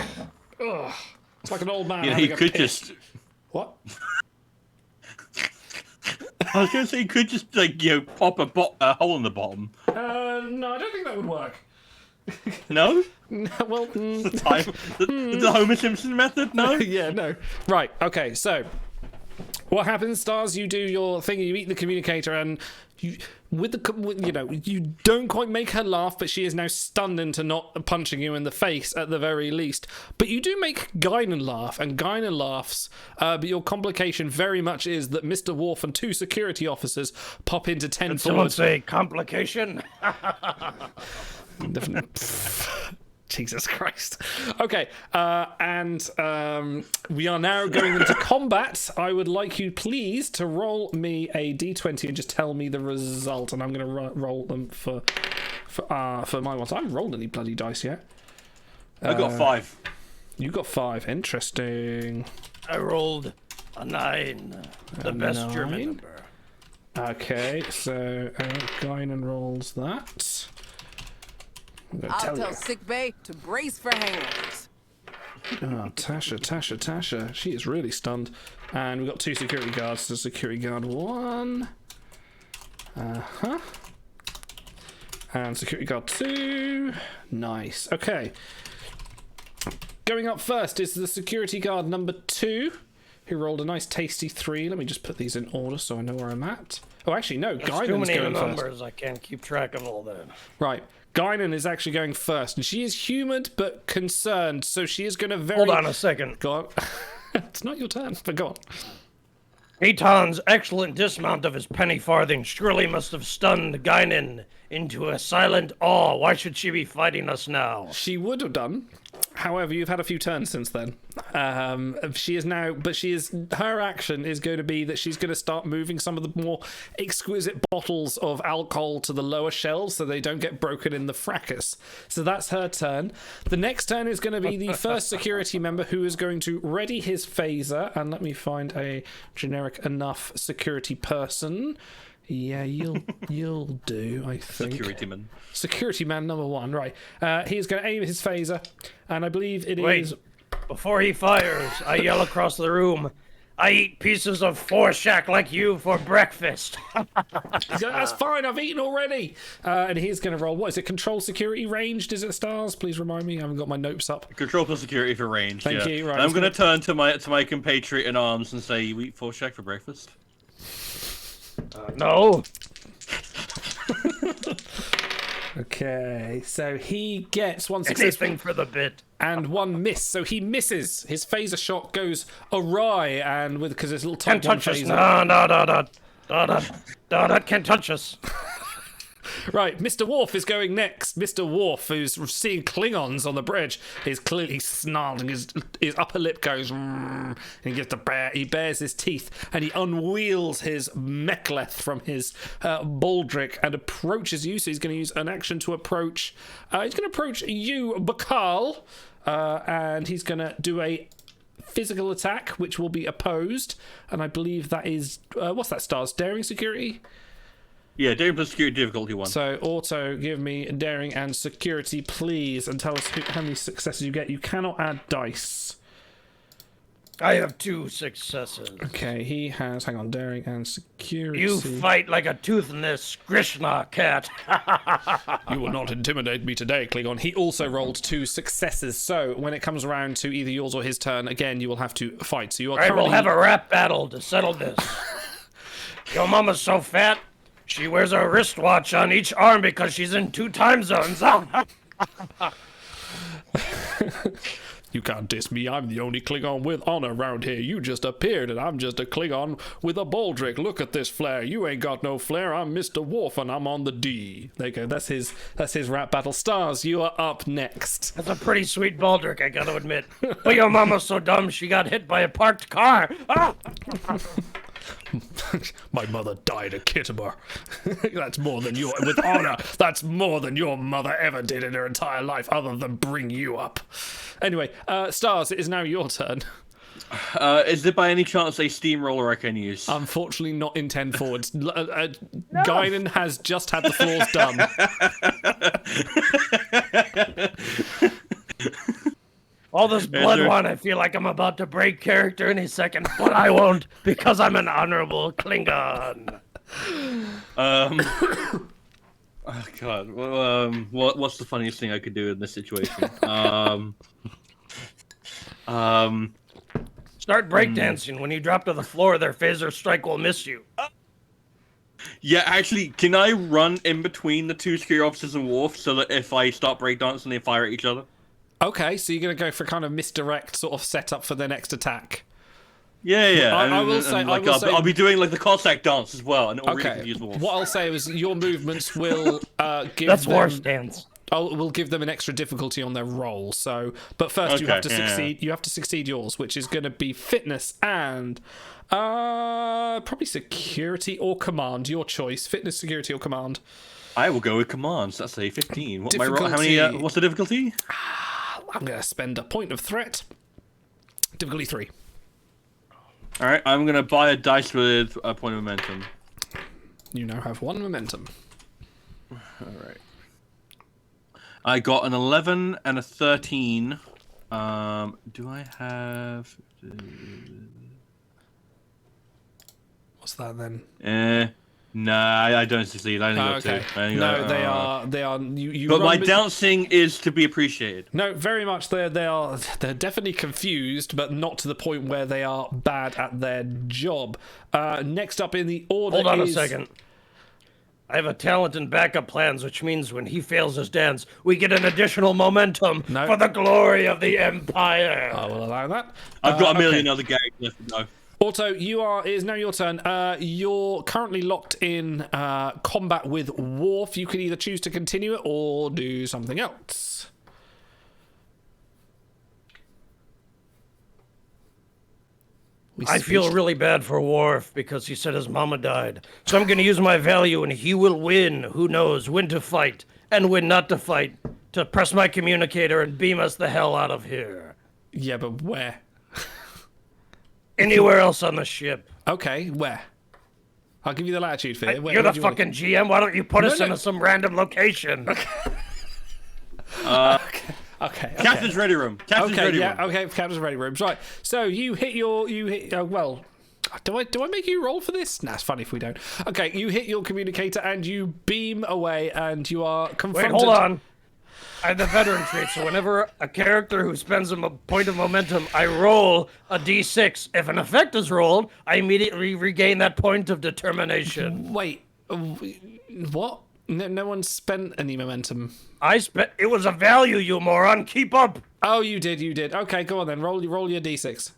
Ugh. It's like an old man.
Yeah,
having
he
a
could
piss.
just.
What?
I was going to say he could just, like, pop a hole in the bottom.
No, I don't think that would work.
No?
Well,
the Homer Simpson method? No?
yeah, no. Right, okay, so what happens, Stars? You do your thing, you eat the communicator, and you you don't quite make her laugh, but she is now stunned into not punching you in the face at the very least. But you do make Guinan laugh, and Guinan laughs, but your complication very much is that Mr. Worf and 2 security officers pop into 10
Did someone
forward.
say complication?
Jesus Christ. Okay, and we are now going into combat. I would like you, please, to roll me a d20 and just tell me the result. And I'm going to roll them for my ones. I haven't rolled any bloody dice yet.
I got 5.
You got 5. Interesting.
I rolled a 9. The best German number.
Okay, so Guinan rolls that.
I'll tell sickbay to brace for hangovers.
Oh, Tasha. She is really stunned. And we've got 2 security guards. So security guard 1. And security guard 2. Nice. Okay. Going up first is the security guard number 2, who rolled a nice tasty 3. Let me just put these in order so I know where I'm at. Oh, actually, no.
There's too
Guinan's
many
going
numbers.
first.
I can't keep track of all that.
Right. Guinan is actually going first, and she is humoured but concerned, so she is going to very...
Hold on a second.
Go on. It's not your turn, but go on.
Aton's excellent dismount of his penny farthing surely must have stunned Guinan into a silent awe. Why should she be fighting us now?
She would have done. However, you've had a few turns since then. She is now, but her action is going to be that she's going to start moving some of the more exquisite bottles of alcohol to the lower shelves so they don't get broken in the fracas. So that's her turn. The next turn is going to be the first security member, who is going to ready his phaser. And let me find a generic enough security person. Yeah, you'll do, I think. Security man number 1, right. He is going to aim his phaser, and I believe it is...
Before he fires, I yell across the room, I eat pieces of foreshack like you for breakfast.
That's fine, I've eaten already. And he's going to roll, what is it, control security ranged, is it, Stars? Please remind me, I haven't got my notes up.
Control plus security for range,
Thank you, right.
And I'm going to turn to my compatriot in arms and say, you eat foreshack for breakfast?
No.
Okay, so he gets one success
Anything for the bit.
and one miss. So he misses. His phaser shot goes awry, and because there's a little
Can't
type 1
touch us.
phaser.
No, that can't touch us.
Right, Mr. Worf is going next. Mr. Worf, who's seeing Klingons on the bridge, is clearly snarling. His upper lip goes, and he bares his teeth, and he unwheels his mek'leth from his baldric and approaches you. So he's going to use an action to approach. He's going to approach you, Bakal, and he's going to do a physical attack, which will be opposed. And I believe that is what's that? Stars daring security.
Yeah, daring plus security difficulty 1.
So, auto, give me daring and security, please, and tell us how many successes you get. You cannot add dice.
I have 2 successes.
Okay, he has, hang on, daring and security.
You fight like a toothless Krishna cat.
You will not intimidate me today, Klingon. He also rolled 2 successes, so when it comes around to either yours or his turn, again, you will have to fight. So you are currently...
We'll have a rap battle to settle this. Your mama's so fat, she wears a wristwatch on each arm because she's in 2 time zones.
You can't diss me. I'm the only Klingon with honor around here. You just appeared, and I'm just a Klingon with a baldric. Look at this flair. You ain't got no flair. I'm Mr. Worf, and I'm on the D. There you go. That's his rap battle. Stars, you are up next.
That's a pretty sweet baldric, I gotta admit. But your mama's so dumb she got hit by a parked car.
My mother died at Kittimer. That's more than your... With honor, that's more than your mother ever did in her entire life, other than bring you up. Anyway, Stars, it is now your turn.
Is there by any chance a steamroller I can use?
Unfortunately, not in 10 forwards. Guinan has just had the floors done.
All this blood wine, I feel like I'm about to break character any second, but I won't because I'm an honorable Klingon.
Oh God. What's the funniest thing I could do in this situation?
Start breakdancing. When you drop to the floor, their phaser strike will miss you.
Yeah, actually, can I run in between the 2 security officers and Worf so that if I start breakdancing, they fire at each other?
Okay, so you're going to go for kind of misdirect sort of setup for their next attack.
Yeah.
I will say,
I'll be doing like the Cossack dance as well, and it will really confuse Worf.
What I'll say is your movements will give
That's
them...
war stance.
We'll give them an extra difficulty on their roll. So, but first you have to succeed.
Yeah.
You have to succeed yours, which is going to be fitness and probably security or command. Your choice: fitness, security, or command.
I will go with commands. That's a 15. What my roll? How
Difficulty.
many? What's the difficulty?
I'm going to spend a point of threat. Difficulty 3.
All right, I'm going to buy a dice with a point of momentum.
You now have 1 momentum.
All right. I got an 11 and a 13. Do I have?
What's that then?
Nah, I don't succeed. I only got 2.
No, they are. You.
But my dancing is to be appreciated.
No, very much. They're definitely confused, but not to the point where they are bad at their job. Next up in the order.
Hold on a second. I have a talent and backup plans, which means when he fails his dance, we get an additional momentum for the glory of the Empire.
I will allow that.
I've got a million other gags left to go.
Auto, it is now your turn. You're currently locked in combat with Worf. You can either choose to continue it or do something else.
I feel really bad for Worf because he said his mama died. So I'm going to use my value and he will win. Who knows when to fight and when not to fight to press my communicator and beam us the hell out of here.
Yeah, but where?
Anywhere else on the ship.
Okay, where? I'll give you the latitude for it.
You're the fucking GM. Why don't you put us into some random location?
Okay.
Captain's ready room. Captain's ready room.
Okay, captain's ready rooms. Right. So you hit your well. Do I make you roll for this? Nah, it's funny if we don't. Okay, you hit your communicator and you beam away, and you are confronted.
Wait, hold on. I have the veteran trait, so whenever a character who spends a point of momentum, I roll a d6. If an effect is rolled, I immediately regain that point of determination.
Wait, what? No one spent any momentum.
I spent. It was a value, you moron. Keep up.
Oh, you did. Okay, go on then. Roll your d6.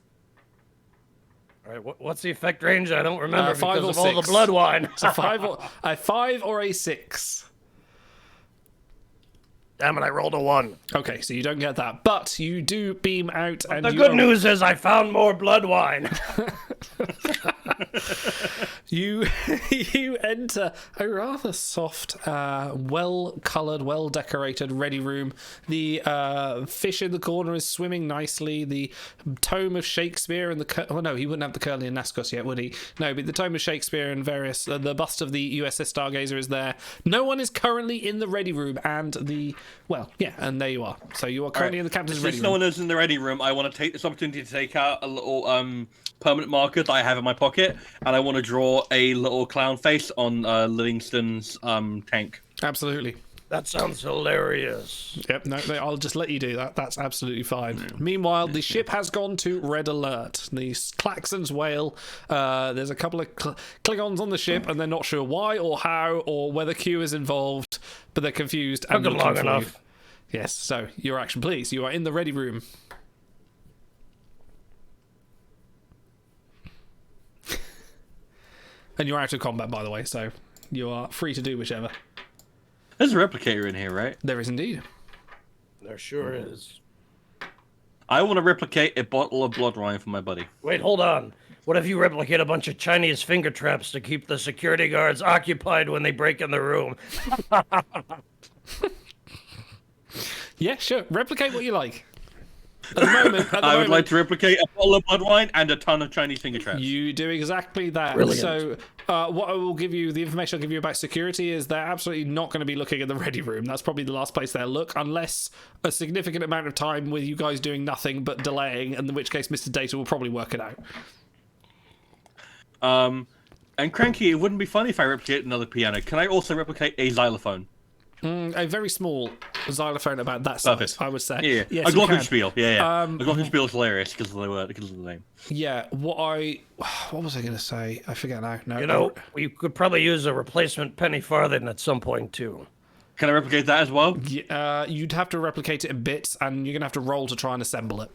All right, what's the effect range? I don't remember
5
because
or
of all
6.
the blood wine.
So a 5 or a 6.
Damn it, I rolled a 1.
Okay, so you don't get that, but you do beam out. And
The good news is I found more blood wine.
You enter a rather soft, well-coloured, well-decorated ready room. The fish in the corner is swimming nicely. The tome of Shakespeare and oh no, he wouldn't have the Curly and Nascos yet, would he? No, but the tome of Shakespeare and various the bust of the USS Stargazer is there. No one is currently in the ready room, and and there you are. So you are currently in the captain's ready room.
Since no one is in the ready room, I want to take this opportunity to take out a little permanent marker that I have in my pocket, and I want to draw a little clown face on Livingston's tank.
Absolutely.
That sounds hilarious.
Yep, no, I'll just let you do that. That's absolutely fine. Meanwhile, the ship has gone to red alert. The klaxons wail. There's a couple of Klingons on the ship, and they're not sure why or how or whether Q is involved, but they're confused. And
Took them long enough.
Yes, so your action, please. You are in the ready room. And you're out of combat, by the way, so you are free to do whichever.
There's a replicator in here, right?
There is indeed.
There sure is.
I want to replicate a bottle of blood wine for my buddy.
Wait, hold on. What if you replicate a bunch of Chinese finger traps to keep the security guards occupied when they break in the room?
Yeah, sure. Replicate what you like. At the moment,
I would like to replicate a bottle of blood wine and a ton of Chinese finger traps.
You do exactly that.
Brilliant.
So, what I will give you, the information I'll give you about security is they're absolutely not going to be looking at the ready room. That's probably the last place they'll look, unless a significant amount of time with you guys doing nothing but delaying, in which case Mr. Data will probably work it out.
And Cranky, it wouldn't be funny if I replicate another piano. Can I also replicate a xylophone?
A very small xylophone about that size,
Perfect.
I would say.
Yeah,
yes,
a glockenspiel. Yeah. A glockenspiel is hilarious because of the name.
Yeah, what was I going to say? I forget now. No,
You know, we could probably use a replacement penny farthing at some point, too.
Can I replicate that as well?
You'd have to replicate it in bits, and you're going to have to roll to try and assemble it.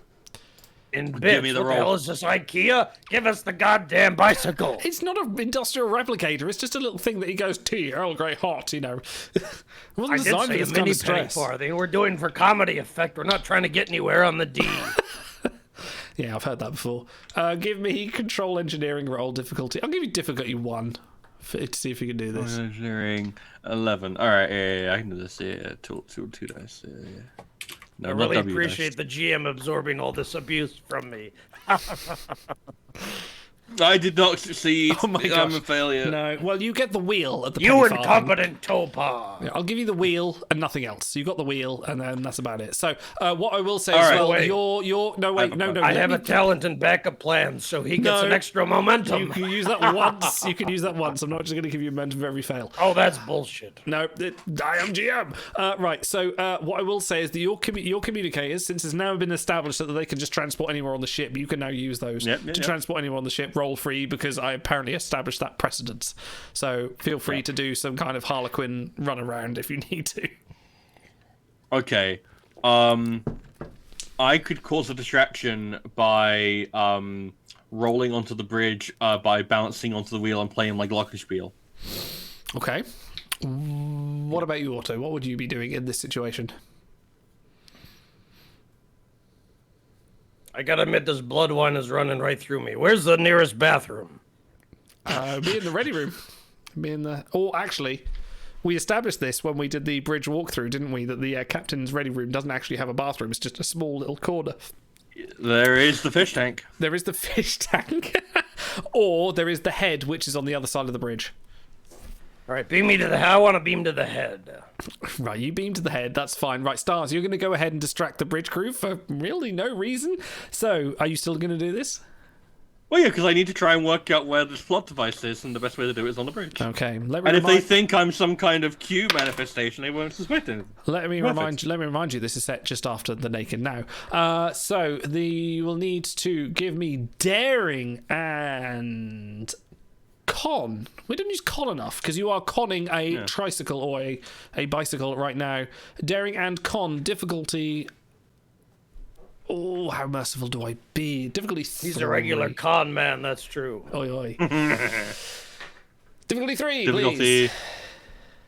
In bits.
Give me the
what
roll.
the hell is this, IKEA? Give us the goddamn bicycle.
It's not an industrial replicator. It's just a little thing that he goes, tea, Earl Grey hot, you know. It wasn't
I did
designed for
say a
this kind
mini
of
penny
stress.
farthing. We're doing for comedy effect. We're not trying to get anywhere on the D.
Yeah, I've heard that before. Give me control engineering roll difficulty. I'll give you difficulty 1 to see if you can do this.
Engineering 11. All right, yeah, I can do this. Yeah, two dice. Yeah. No,
I
not
really
W
appreciate
dice.
the GM absorbing all this abuse from me.
I did not succeed.
Oh my
I'm
gosh.
a failure.
No, well, you get the wheel at the
You
penny farthing.
incompetent towpaw.
Yeah, I'll give you the wheel and nothing else. You got the wheel, and then that's about it. So, what I will say
All
as
right.
well,
Wait.
no.
I have a talent and backup plan, so he gets an
No.
extra momentum.
You can use that once. You can use that once. I'm not just going to give you momentum for every fail.
Oh, that's bullshit.
No, I am GM. Right, so what I will say is that your communicators, since it's now been established that they can just transport anywhere on the ship, you can now use those to transport anywhere on the ship, roll free, because I apparently established that precedence. So feel free to do some kind of Harlequin run around if you need to.
Okay. I could cause a distraction by rolling onto the bridge by balancing onto the wheel and playing my glockenspiel.
Okay. What about you, Otto? What would you be doing in this situation?
I gotta admit, this blood wine is running right through me. Where's the nearest bathroom?
Be in the ready room. Be in the... Oh, actually, we established this when we did the bridge walkthrough, didn't we? That the captain's ready room doesn't actually have a bathroom. It's just a small little corner.
There is the fish tank.
There is the fish tank. Or there is the head, which is on the other side of the bridge.
All right, beam me to the head. I want to beam to the head.
Right, you beam to the head. That's fine. Right, Stars, you're going to go ahead and distract the bridge crew for really no reason. So, are you still going to do this?
Well, yeah, because I need to try and work out where this plot device is, and the best way to do it is on the bridge.
Okay.
And if they think I'm some kind of Q manifestation, they won't suspect anything.
Let me remind you, this is set just after the Naked Now. So you will need to give me daring and con. We didn't use con enough because you are conning a tricycle or a bicycle right now. Daring and con difficulty. Oh, how merciful do I be? Difficulty 3.
He's a regular con man, that's true.
Oi, oi. Difficulty 3,
Difficulty.
please.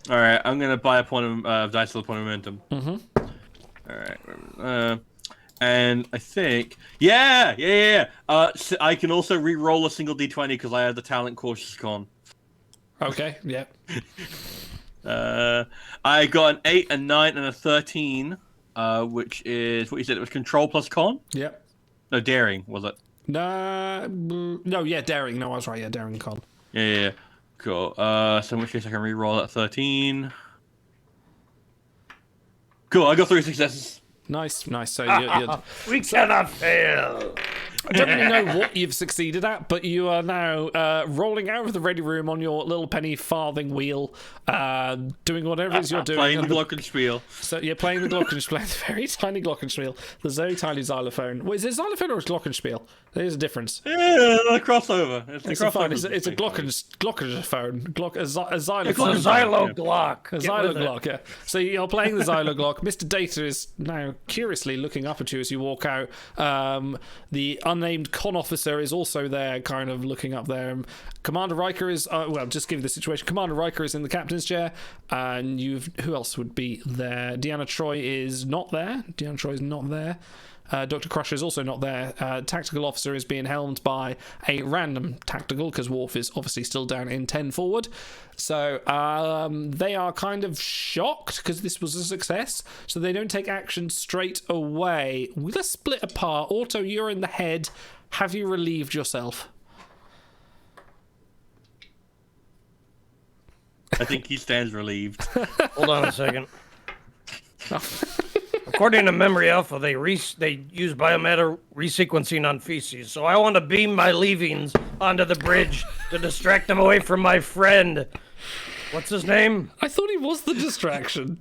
All right, I'm gonna buy a point of dice to the point of momentum. All right. And I think, yeah. So I can also re-roll a single d20 because I have the talent cautious con.
Okay, yeah.
I got an 8, a 9, and a 13, which is what you said. It was control plus con.
Yep.
No, daring was it?
No, yeah, daring. No, I was right. Yeah, daring and con.
Yeah. Cool. So in which case I can re-roll that 13. Cool. I got 3 successes.
Nice. So you're
We cannot fail.
I don't really know what you've succeeded at, but you are now rolling out of the ready room on your little penny farthing wheel, doing whatever it is you're doing.
Playing the glockenspiel.
So you're playing the glockenspiel, the very tiny glockenspiel, the very tiny xylophone. Wait, is it xylophone or is it glockenspiel? There's a difference.
Yeah, the crossover. It's a crossover.
It's a glockenphone. A xylophone.
It's a Xyloglock.
A Xyloglock, yeah. So you're playing the Xyloglock. Mr. Data is now curiously looking up at you as you walk out. The unnamed con officer is also there, kind of looking up there. Commander Riker is, well, just give you the situation. Commander Riker is in the captain's chair, and who else would be there? Deanna Troy is not there. Dr. Crusher is also not there. Tactical officer is being helmed by a random tactical, because Worf is obviously still down in 10 forward. So they are kind of shocked because this was a success. So they don't take action straight away. Let's split apart. Otto, you're in the head. Have you relieved yourself?
I think he stands relieved.
Hold on a second. According to Memory Alpha, they use biomatter resequencing on feces. So I want to beam my leavings onto the bridge to distract them away from my friend. What's his name?
I thought he was the distraction.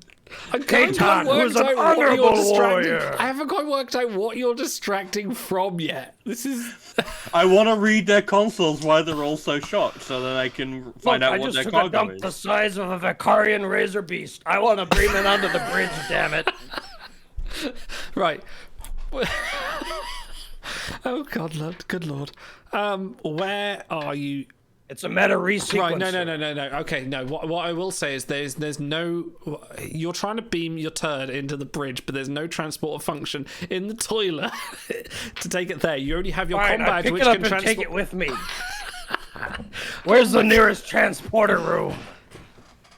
Katon, who's an honorable warrior.
I haven't quite worked out what you're distracting from yet. This is...
I want to read their consoles while they're all so shocked, so that I can find out what their cargo is.
I just took a dump the size of a Vicarian razor beast. I want to beam it onto the bridge, damn it.
Right. Oh God, Lord, good Lord. Where are you?
It's a meta resequencer.
Right, no. Okay, no. What I will say is there's no. You're trying to beam your turd into the bridge, but there's no transporter function in the toilet to take it there. You only have your
Fine,
combat,
pick
which
it up
can
and
transport.
take it with me. Where's the nearest transporter room?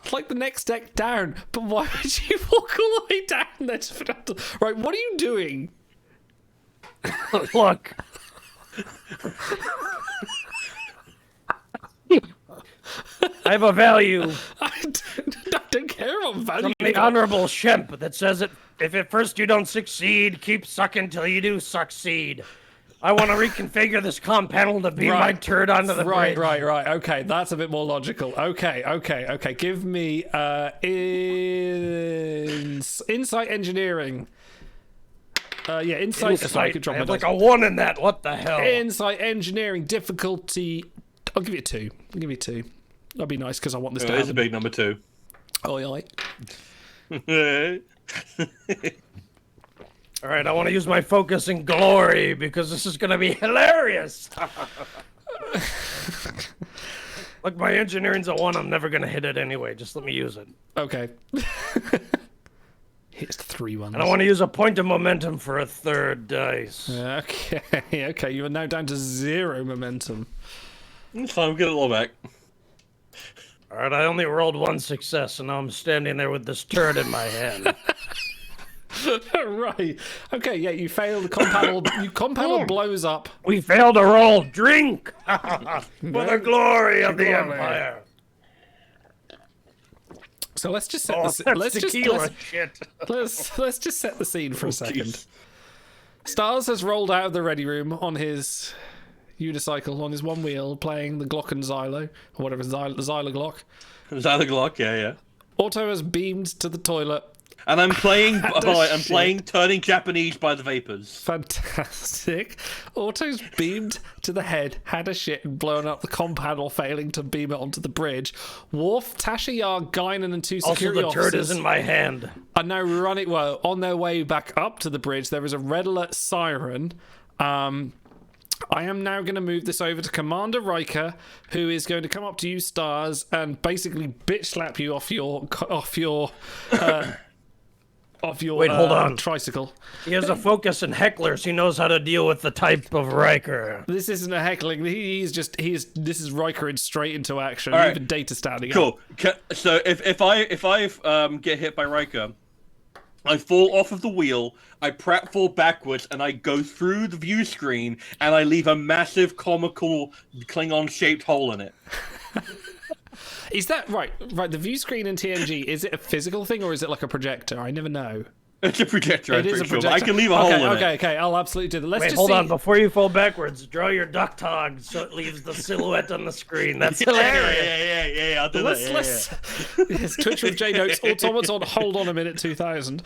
It's like the next deck down, but why would you walk all the way down there? Right, what are you doing?
Look. I have a value.
I don't care about value.
From the Honorable Shemp that says if at first you don't succeed, keep sucking till you do succeed. I want to reconfigure this comm panel to beam my turd onto the bridge.
Right. Okay, that's a bit more logical. Okay. Give me insight engineering. Insight. Sorry, I could drop
I have
my
like
dice.
a 1 in that. What the hell?
Insight engineering difficulty. I'll give you 2. That'd be nice because I want this to
It's a
happen.
big number 2.
Oi.
All right, I want to use my focus and glory because this is going to be hilarious. Look, my engineering's a 1. I'm never going to hit it anyway. Just let me use it.
Okay. Here's the 3 ones.
And I want to use a point of momentum for a 3rd dice.
Okay. You are now down to 0 momentum.
It's fine, we'll get it all back.
All right, I only rolled 1 success, and now I'm standing there with this turd in my hand.
Right. Okay, yeah, you failed the comm panel blows up.
We failed to roll. Drink! For the glory of the Empire.
So let's just set let's just set the scene for a second.
Geez.
Stars has rolled out of the ready room on his unicycle, on his one wheel, playing the Glocken Xylo, or whatever, Xyloglock.
Xyloglock, yeah.
Otto has beamed to the toilet
And I'm playing. I'm playing Turning Japanese by the Vapors.
Fantastic. Otto's beamed to the head, had a shit, and blown up the com panel, failing to beam it onto the bridge. Worf, Tasha Yar, Guinan, and two security
also, the turd
officers
is in my hand.
are now running. Well, on their way back up to the bridge, there is a red alert siren. I am now going to move this over to Commander Riker, who is going to come up to you, Stars, and basically bitch slap you off your
Wait, hold on.
tricycle.
He has a focus in hecklers. He knows how to deal with the type of Riker.
This isn't a heckling. This is Riker in straight into action.
Right.
Even Data standing
Cool.
up.
So if I get hit by Riker, I fall off of the wheel, I pratfall backwards, and I go through the view screen, and I leave a massive comical Klingon-shaped hole in it.
Is that right? Right. The view screen in TNG, is it a physical thing or is it like a projector? I never know.
It's a projector.
It is a projector.
Sure, but I can leave a hole in it.
Okay. I'll absolutely do that. Let's
Wait,
just
hold
see.
on. Before you fall backwards, draw your duck tog so it leaves the silhouette on the screen. That's hilarious.
Yeah. I'll do
Let's yes, Twitch with J Notes. Automaton. Hold on a minute. 2000.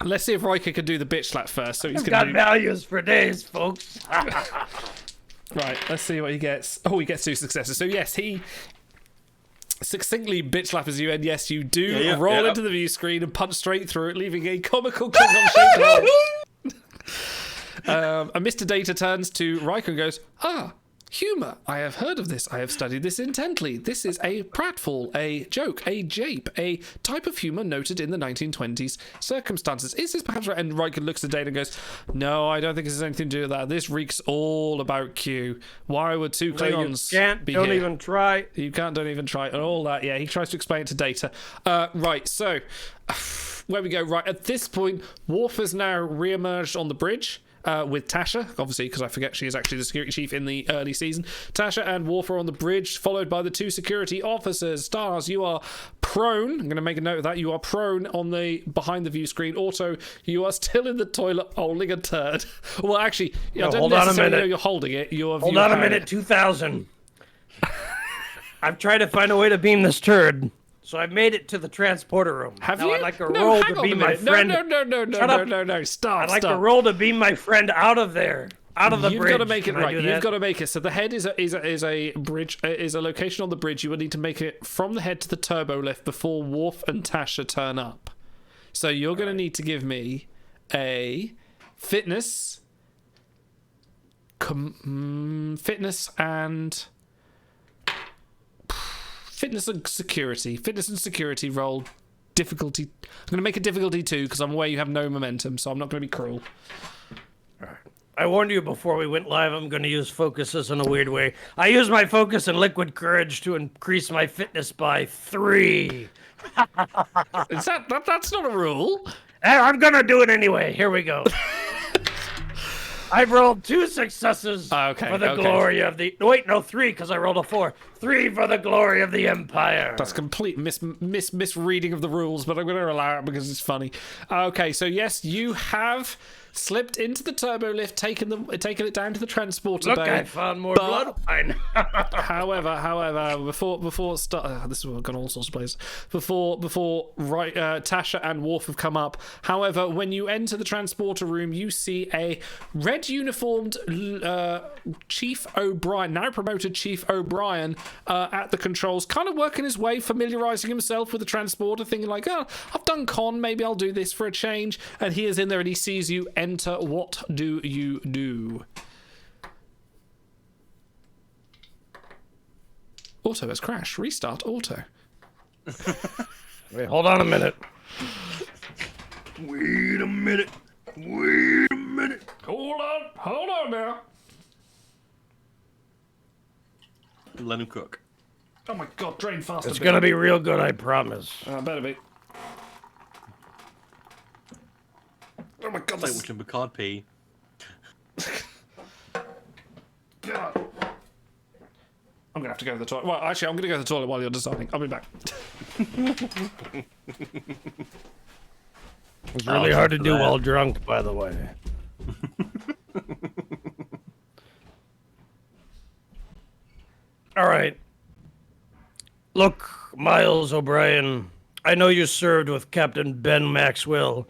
Let's see if Riker can do the bitch slap first. So he's
I've
gonna
got
do...
values for days, folks.
Right. Let's see what he gets. Oh, he gets 2 successes. So yes, he succinctly bitch slaps you, and yes, you do roll into the view screen and punch straight through it, leaving a comical Klingon shaped hole. And Mr. Data turns to Riker and goes, humour. I have heard of this. I have studied this intently. This is a pratfall, a joke, a jape, a type of humour noted in the 1920s circumstances. Is this perhaps right? And Riker looks at Data and goes, no, I don't think this has anything to do with that. This reeks all about Q. Why would 2 Klingons be
don't
here?
even try.
You can't, don't even try, and all that. Yeah, he tries to explain it to Data. Right, so where we go. Right, at this point, Worf has now re-emerged on the bridge. With Tasha, obviously, because I forget she is actually the security chief in the early season. Tasha and Worf are on the bridge, followed by the 2 security officers. Stars, you are prone. I'm going to make a note of that. You are prone on the behind the view screen. Otto, you are still in the toilet holding a turd. Well, actually, I don't
hold on a
necessarily know
minute.
you're holding it.
Hold on a minute, 2000. I've tried to find a way to beam this turd. So I made it to the transporter room.
Have
now
you?
I'd like to
No,
roll
hang
to
on
beam
a
my
minute.
friend.
No. Stop.
I'd like to roll to beam my friend out of there, out of the
You've
bridge.
got to make it
Can I
right.
do
You've
that?
got to make it. So the head is a bridge, is a location on the bridge. You would need to make it from the head to the turbo lift before Worf and Tasha turn up. So you're going to need to give me a fitness, fitness and security roll. Difficulty. I'm going to make it difficulty 2 because I'm aware you have no momentum, so I'm not going to be cruel.
I warned you before we went live, I'm going to use focuses in a weird way. I use my focus and liquid courage to increase my fitness by 3.
Is that's not a rule?
I'm going to do it anyway. Here we go. I've rolled 2 successes for the glory of the... Wait, no, 3, because I rolled a 4. 3 for the glory of the Empire.
That's complete misreading of the rules, but I'm going to allow it because it's funny. Okay, so yes, you have slipped into the turbo lift, taken it down to the transporter
Look,
bay.
I found more blood wine.
However, before start, this has gone all sorts of places. Before Tasha and Worf have come up. However, when you enter the transporter room, you see a red uniformed Chief O'Brien, now promoted Chief O'Brien, at the controls, kind of working his way, familiarizing himself with the transporter, thinking like, oh, I've done con, maybe I'll do this for a change. And he is in there and he sees you enter. What do you do? Auto has crashed. Restart auto.
Wait, hold on a minute.
Wait a minute.
Hold on now.
Let him cook.
Oh my god, drain faster.
It's going to be real good, I promise.
Better be. Oh my god,
It's like watching Picard pee.
God. I'm gonna have to go to the toilet. Well, actually, I'm gonna go to the toilet while you're deciding. I'll be back.
It's really hard to do while drunk, by the way. All right. Look, Miles O'Brien, I know you served with Captain Ben Maxwell.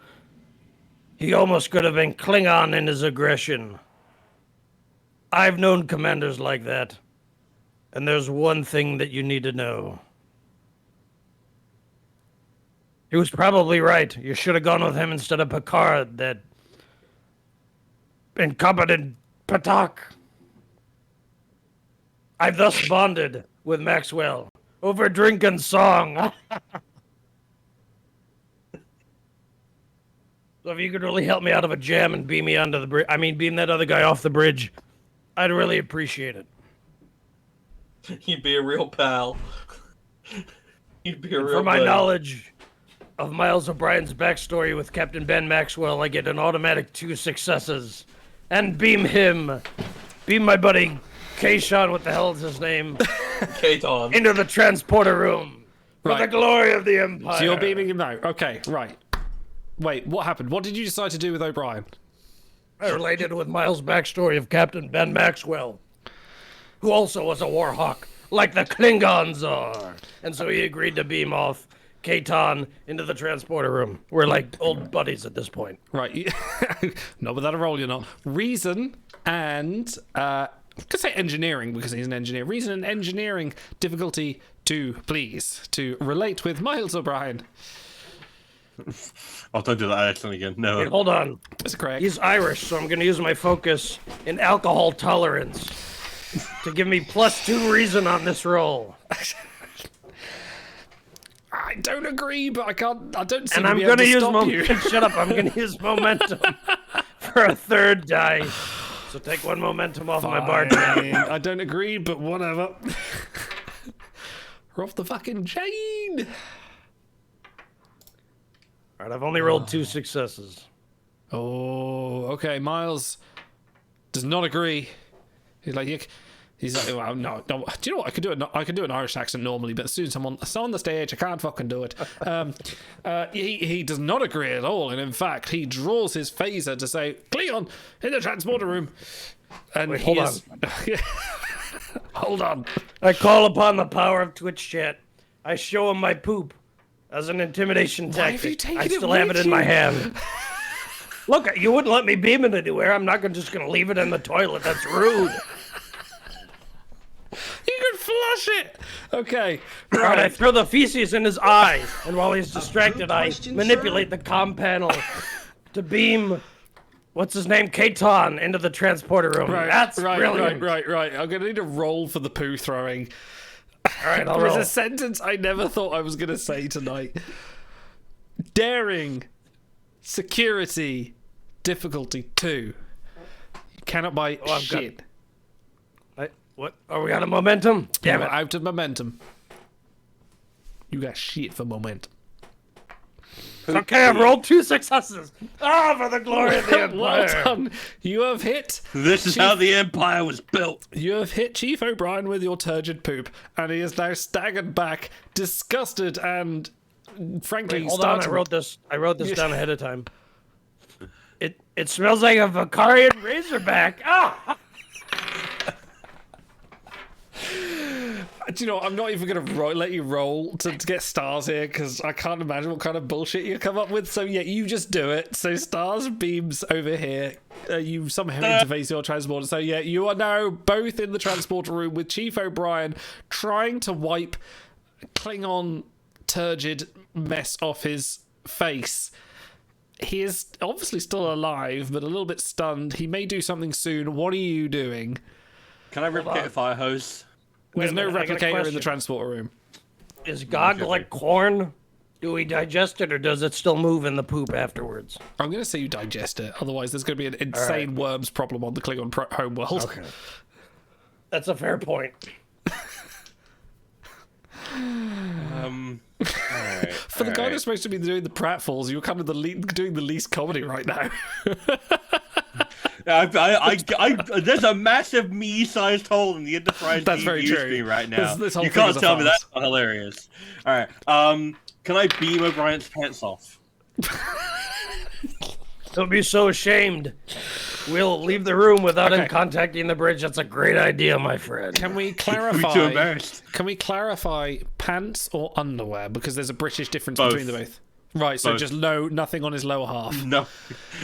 He almost could have been Klingon in his aggression. I've known commanders like that. And there's one thing that you need to know. He was probably right. You should have gone with him instead of Picard, that incompetent Patak. I've thus bonded with Maxwell over drink and song. So if you could really help me out of a jam and beam me onto the bridge, beam that other guy off the bridge, I'd really appreciate it.
You'd be a real pal. You'd be a real.
For my knowledge of Miles O'Brien's backstory with Captain Ben Maxwell, I get an automatic 2 successes. And beam my buddy Kayshawn, what the hell is his name?
Katon.
Into the transporter room. For the glory of the Empire.
So you're beaming him now. Okay, right. Wait, what happened? What did you decide to do with O'Brien?
I related with Miles' backstory of Captain Ben Maxwell, who also was a war hawk, like the Klingons are. And so he agreed to beam off Katon into the transporter room. We're like old buddies at this point.
Right. Not without a roll, you're not. Reason and, I could say engineering because he's an engineer. Reason and engineering difficulty 2, please, to relate with Miles O'Brien.
Oh, don't do that accent again. No.
Wait, hold on.
That's correct.
He's Irish, so I'm going to use my focus in alcohol tolerance to give me +2 reason on this roll.
I don't agree, but I don't see.
And I'm going to use momentum. Shut up. I'm going to use momentum for a 3rd die. So take 1 momentum off my bar tab.
I don't agree, but whatever. We're off the fucking chain.
All right, I've only rolled 2 successes.
Oh, okay. Miles does not agree. He's like, well, no. Do you know what? I could do an Irish accent normally, but as soon as I'm on the stage, I can't fucking do it. He does not agree at all, and in fact, he draws his phaser to say, "Cleon, in the transporter room." And
wait, hold on.
Hold on.
I call upon the power of Twitch chat. I show him my poop as an intimidation tactic.
Why have you taken
I
it
still have
with
it in
you?
my hand. Look, you wouldn't let me beam it anywhere. I'm not just going to leave it in the toilet. That's rude.
You can flush it. Okay.
All right, I throw the feces in his eyes, and while he's distracted, I manipulate the comm panel to beam, what's his name, Katon, into the transporter room.
Right,
That's brilliant.
Right. I'm gonna need a roll for the poo throwing.
All right, I'll
There's
roll.
a sentence I never thought I was gonna say tonight. Daring, security, difficulty 2. You cannot buy shit.
What? Are we out of momentum? Damn
You're
it.
out of momentum. You got shit for momentum.
It's okay, I've rolled 2 successes. For the glory of the Empire.
Well done. You have hit.
This is how the Empire was built.
You have hit Chief O'Brien with your turgid poop, and he is now staggered back, disgusted, and frankly,
Wait, hold on, I wrote this down ahead of time. It smells like a Vicarian Razorback. Ah!
Do you know, I'm not even going to let you roll to get stars here, because I can't imagine what kind of bullshit you come up with. So, yeah, you just do it. So, stars, beams over here. You somehow interface your transporter. So, yeah, you are now both in the transporter room with Chief O'Brien trying to wipe Klingon turgid mess off his face. He is obviously still alive, but a little bit stunned. He may do something soon. What are you doing?
Can I replicate a fire hose?
There's no
I got a
replicator in the
question.
transporter room.
Is God like corn? Do we digest it, or does it still move in the poop afterwards?
I'm going to say you digest it. Otherwise, there's going to be an insane worms problem on the Klingon homeworld.
Okay. That's a fair point.
Alright.
For the guy who's supposed to be doing the pratfalls, you're kind of doing the least comedy right now.
There's a massive me-sized hole in the Enterprise
That's very
TV
true.
screen right now.
This whole
You
thing
can't
is a
tell me
farce.
that's not hilarious. All right. Can I beam O'Brien's pants off?
He'll be so ashamed. We'll leave the room without him contacting the bridge. That's a great idea, my friend.
Can we clarify?
Too embarrassed.
Can we clarify pants or underwear? Because there's a British difference
Both.
between the both. Right, so
Both.
just nothing on his lower half.
No,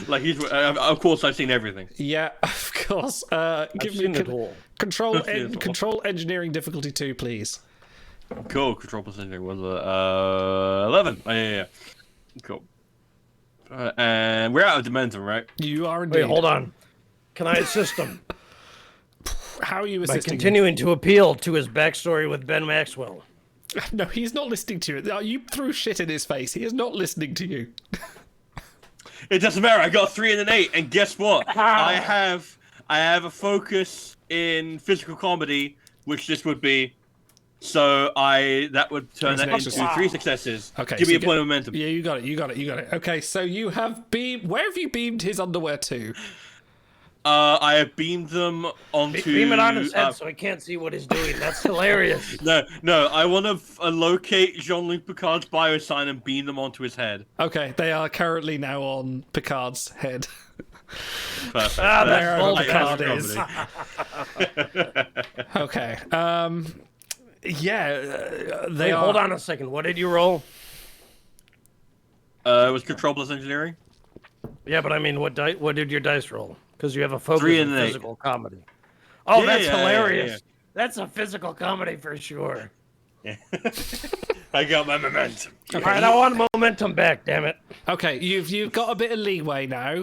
like he's. Of course, I've seen everything.
Yeah, of course. Give
seen
me
it all.
control engineering difficulty 2, please.
Cool. Control percentage was 11. Oh, yeah. Cool. And we're out of Dementum, right?
You are indeed.
Wait, hold on. Can I assist him?
How are you
By
assisting him?
continuing to appeal to his backstory with Ben Maxwell.
No, he's not listening to you. You threw shit in his face. He is not listening to you.
It doesn't matter. I got a 3 and an 8, and guess what? I have a focus in physical comedy, which this would be. So that would turn that into 3 successes.
Okay,
give
so
me a point of momentum.
Yeah, you got it. Okay, so you have beamed. Where have you beamed his underwear to?
I have beamed them onto.
Beam it on his head so he can't see what he's doing. That's hilarious.
No. I want to locate Jean-Luc Picard's bio sign and beam them onto his head.
Okay, they are currently now on Picard's head.
Perfect.
There
all
Picard
that's
is.
comedy.
Okay. Yeah. They
Wait,
are.
hold on a second. What did you roll?
It was control plus engineering.
Yeah, but I mean, what did your dice roll? Because you have a focus
3
in
and an 8.
physical comedy. Oh,
Yeah,
that's
yeah,
hilarious.
yeah.
That's a physical comedy for sure.
I got my momentum.
All right, I want momentum back, damn it.
Okay, you've got a bit of leeway now.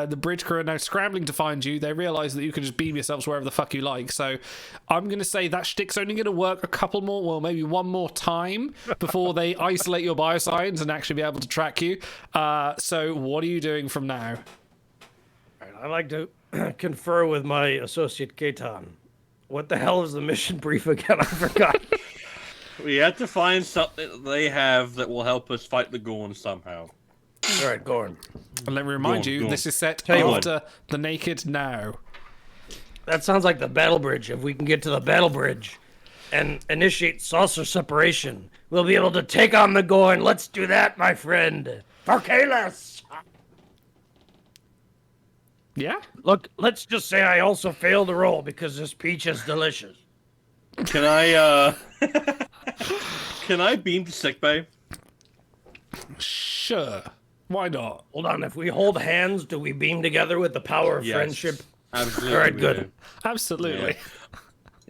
The bridge crew are now scrambling to find you. They realise that you can just beam yourselves wherever the fuck you like. So I'm going to say that shtick's only going to work a couple more, well, maybe one more time before they isolate your biosigns and actually be able to track you. So what are you doing from now?
I'd like to confer with my associate Keitan. What the hell is the mission brief again? I forgot.
We have to find something they have that will help us fight the Gorn somehow.
All right, go on.
And let me remind
Go on,
you,
go on.
this is set
Tell you
after the Naked Now.
That sounds like the battle bridge. If we can get to the battle bridge and initiate saucer separation, we'll be able to take on the Gorn. Let's do that, my friend. For Kalis!
Yeah?
Look, let's just say I also failed to roll because this peach is delicious.
Can I can I beam to sickbay?
Sure. Why not?
Hold on, if we hold hands, do we beam together with the power of
Yes.
friendship?
Absolutely.
All right,
we
good.
do.
Absolutely.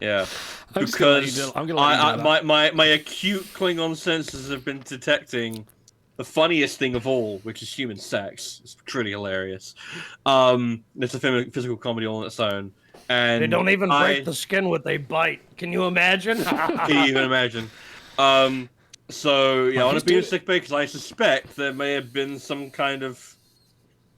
Yeah.
I'm just gonna let you
Because
do- I'm gonna let you do that.
my acute Klingon senses have been detecting the funniest thing of all, which is human sex. It's truly hilarious. It's a physical comedy all on its own. And
They don't even break the skin with a bite. Can you imagine?
Can you even imagine? So yeah, I want to be in sickbay because I suspect there may have been some kind of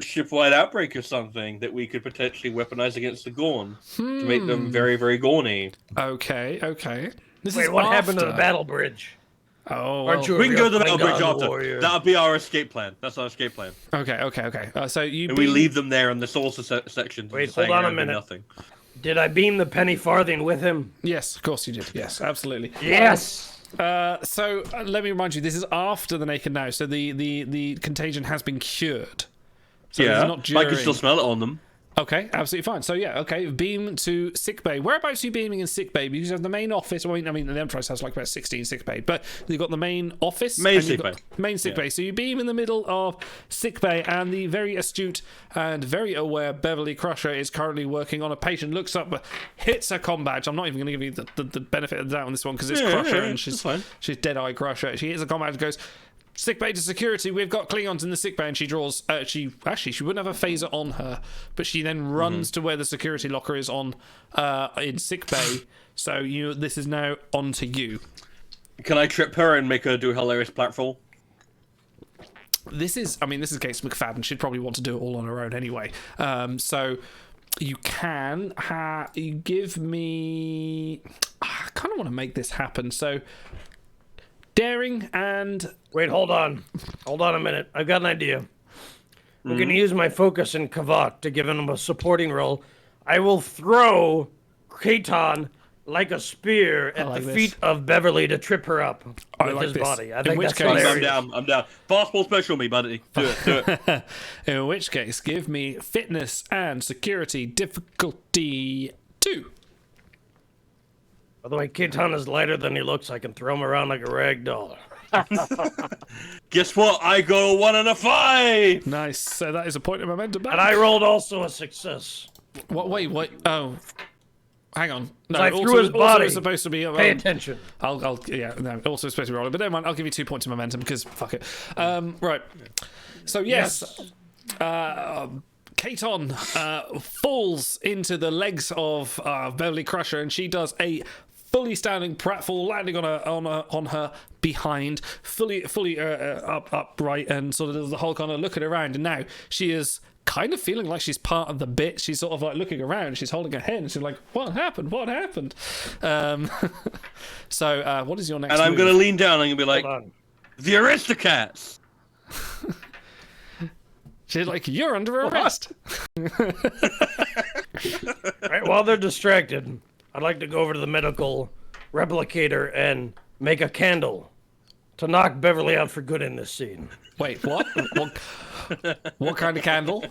ship-wide outbreak or something that we could potentially weaponize against the Gorn to make them very, very Gorny.
Okay. This
Wait,
is
what happened to the
after.
battle bridge?
Oh,
Aren't you a
We can
real
go to the battle bridge
Klingon
after.
warrior?
That'll be our escape plan. That's our escape plan.
Okay. So you
And we leave them there in the saucer section.
Wait,
just hang
hold on a
around doing
minute.
Nothing.
Did I beam the penny farthing with him?
Yes, of course you did. Yes, absolutely.
Yes!
So let me remind you, this is after the Naked Now. So the contagion has been cured. So this
Yeah,
is not
I
during.
can still smell it on them.
Okay, absolutely fine. So yeah, okay, beam to sickbay. Whereabouts are you beaming in sickbay? Because you have the main office. I mean, the Enterprise has like about 16 sickbay, but you've got the main office.
Main
and you've
sickbay.
got Main sickbay. So you beam in the middle of sickbay, and the very astute and very aware Beverly Crusher is currently working on a patient. Looks up, hits her comm badge. I'm not even going to give you the benefit of the doubt on this one because it's Crusher and
that's fine.
she's Dead-Eye Crusher. She hits a comm badge and goes, "Sickbay to security, we've got Klingons in the sickbay," and she draws. She wouldn't have a phaser on her, but she then runs to where the security locker is on in sickbay. So this is now on to you.
Can I trip her and make her do a hilarious platform?
This is Gates McFadden. She'd probably want to do it all on her own anyway. So you can you give me. I kind of want to make this happen. So daring and.
Wait, hold on. Hold on a minute. I've got an idea. We're going to use my focus in Kavat to give him a supporting role. I will throw Keitan like a spear at the feet of Beverly to trip her up with his body. I think that's hilarious.
I'm down. Fastball special me, buddy. Do it.
In which case, give me fitness and security difficulty 2.
By the way, Keaton is lighter than he looks. I can throw him around like a rag doll.
Guess what? I go 1 and a 5.
Nice. So that is a point of momentum back.
And I rolled also a success.
What? Wait. Oh, hang on. No,
I threw his body.
Also supposed to be.
Pay attention.
Yeah. No, also supposed to be rolling, but never mind. I'll give you 2 points of momentum because fuck it. Right. So yes. Katon falls into the legs of Beverly Crusher, and she does a fully standing pratfall, landing on her behind, fully upright, and sort of does the whole kind of looking around. And now she is kind of feeling like she's part of the bit. She's sort of like looking around. She's holding her head, and she's like, "What happened? What happened?" So, what is your next?
And I'm
move?
gonna lean down. and I'm gonna be like, "The Aristocats."
She's like, "You're under arrest."
Right, while they're distracted, I'd like to go over to the medical replicator and make a candle to knock Beverly out for good in this scene.
Wait, what? What kind of candle?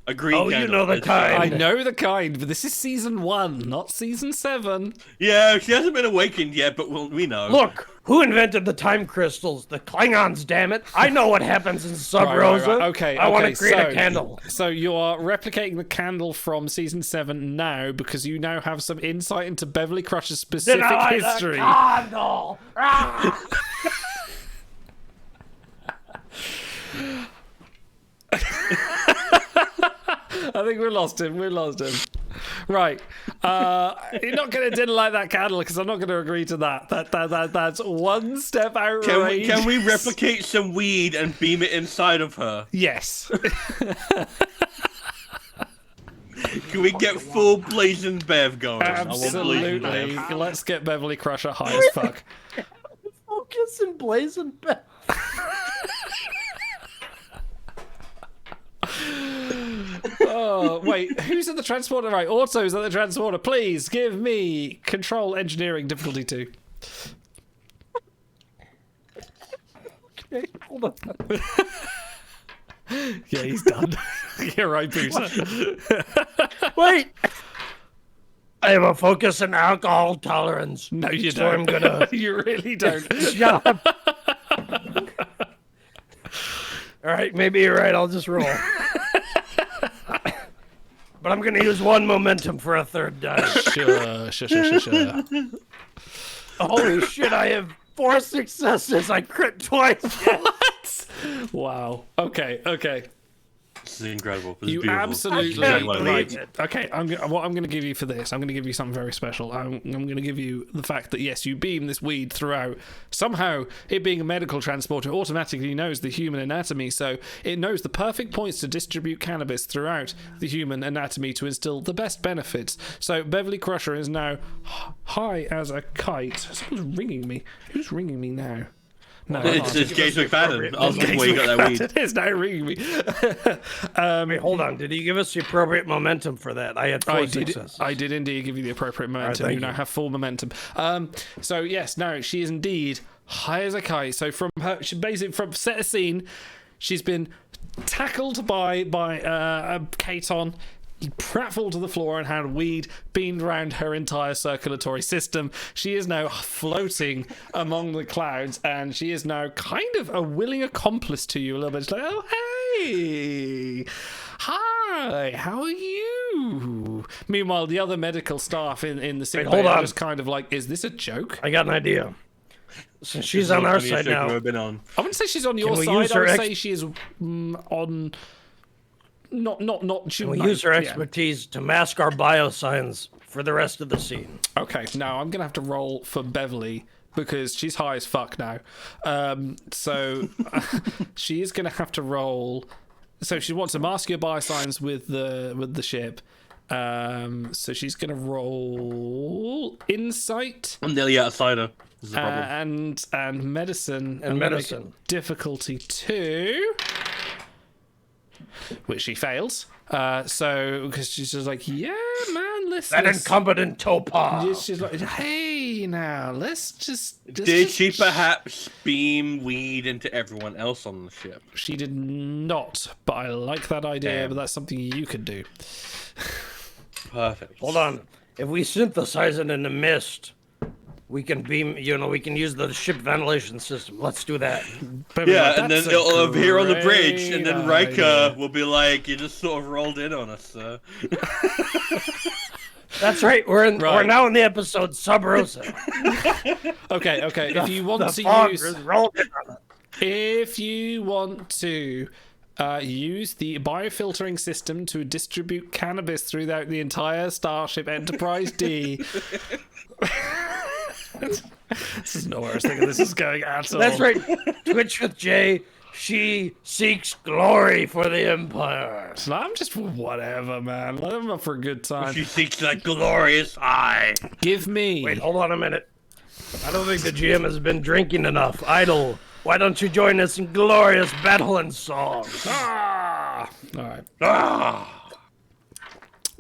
A green
candle. You know the kind.
I know the kind, but this is season 1, not season 7.
Yeah, she hasn't been awakened yet, but we know.
Look, who invented the time crystals? The Klingons, damn it. I know what happens in Sub Rosa.
Right. Okay,
I want to create a candle.
So you are replicating the candle from season 7 now because you now have some insight into Beverly Crusher's specific history.
The candle.
I think we lost him. Right. You're not going to dinner like that candle because I'm not going to agree to that. That's one step outrage.
Can we replicate some weed and beam it inside of her?
Yes.
Can we get full blazing Bev going?
Absolutely. Let's get Beverly Crusher high as fuck.
Focus and blazing Bev.
Oh, wait, who's at the transporter? Right, Auto's at the transporter. Please give me control engineering difficulty 2.
Okay, hold on.
Yeah, he's done. You're right, Boots.
Wait! I have a focus and alcohol tolerance.
No, you
so
don't.
I'm gonna...
You really don't.
Shut up. Alright, maybe you're right, I'll just roll. But I'm gonna use 1 momentum for a 3rd dice.
Sure.
Holy shit, I have 4 successes. I crit twice.
What? Wow. Okay.
This is incredible. This
You
is beautiful.
absolutely
believe it.
Okay, what I'm going to give you for this, I'm going to give you something very special. I'm going to give you the fact that, yes, you beam this weed throughout. Somehow, it being a medical transporter automatically knows the human anatomy, so it knows the perfect points to distribute cannabis throughout the human anatomy to instill the best benefits. So Beverly Crusher is now high as a kite. Someone's ringing me. Who's ringing me now? No,
it's James McFadden. Asking where you got that weed.
It is now ringing me.
Wait, hold on. Did he give us the appropriate momentum for that? I had 4 successes.
I did indeed give you the appropriate momentum.
Right,
you now have full momentum. So yes, no, she is indeed high as a kite. So from her, she basically from set a scene, she's been tackled by Katon. He pratfalled to the floor and had weed beamed around her entire circulatory system. She is now floating among the clouds, and she is now kind of a willing accomplice to you a little bit. It's like, oh, hey, hi, how are you? Meanwhile, the other medical staff in the sick bay are just kind of like, is this a joke?
I got an idea. Since she's on our side now.
I wouldn't say she's on your side. I would say she is on... Not.
We use her expertise to mask our biosigns for the rest of the scene.
Okay, now I'm gonna have to roll for Beverly because she's high as fuck now. So she is gonna have to roll. So she wants to mask your biosigns with the ship. So she's gonna roll insight.
I'm nearly out of cider. This is a problem.
And medicine.
And medicine.
Difficulty 2. Which she fails. So, because she's just like, yeah, man,
That incompetent topaz.
She's like, hey, now let's just.
Did she perhaps beam weed into everyone else on the ship?
She did not, but I like that idea.
Damn.
But that's something you could do.
Perfect.
Hold on. If we synthesize it in the mist, we can beam. We can use the ship ventilation system. Let's do that.
Yeah, and then it'll appear on the bridge, and then Riker will be like, "You just sort of rolled in on us, sir."
That's right. We're now in the episode Sub Rosa.
Okay. If you want to use the biofiltering system to distribute cannabis throughout the entire Starship Enterprise D. This is nowhere I was thinking this is going at all.
That's right. Twitch with Jay. She seeks glory for the Empire.
So I'm just whatever, man. Let them up for a good time.
She seeks that glorious eye.
Give me.
Wait, hold on a minute. I don't think the GM has been drinking enough. Idle. Why don't you join us in glorious battle and song?
Ah! All right.
Ah!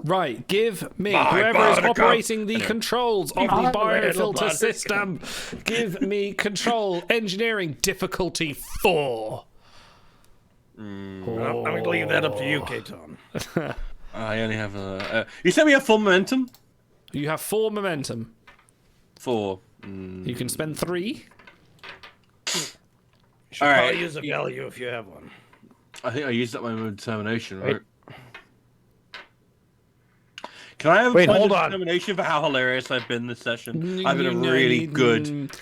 Right, give me, whoever is operating the controls of the biofilter system, give me control engineering difficulty 4.
I'm going to leave that up to you, Katon.
I only have a... you said we have 4 momentum?
You have 4 momentum.
4.
You can spend 3.
You should probably use a value if you have one.
I think I used up my determination, right? Can I have a determination for how hilarious I've been this session? I've been really good.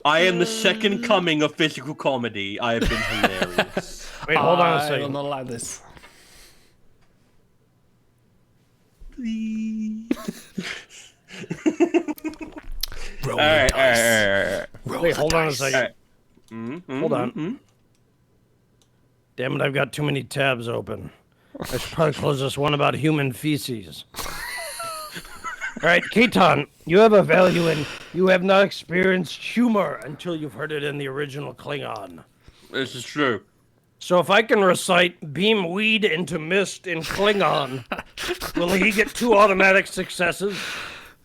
I am the second coming of physical comedy. I have been hilarious.
Wait, hold on a
I
second.
will not allow this.
Please. All right.
Wait, hold on a second. Hold on.
Mm-hmm.
Damn it, I've got too many tabs open. I should probably close this one about human feces. All right, Katon, you have a value in you have not experienced humor until you've heard it in the original Klingon.
This is true.
So if I can recite beam weed into mist in Klingon, will he get 2 automatic successes?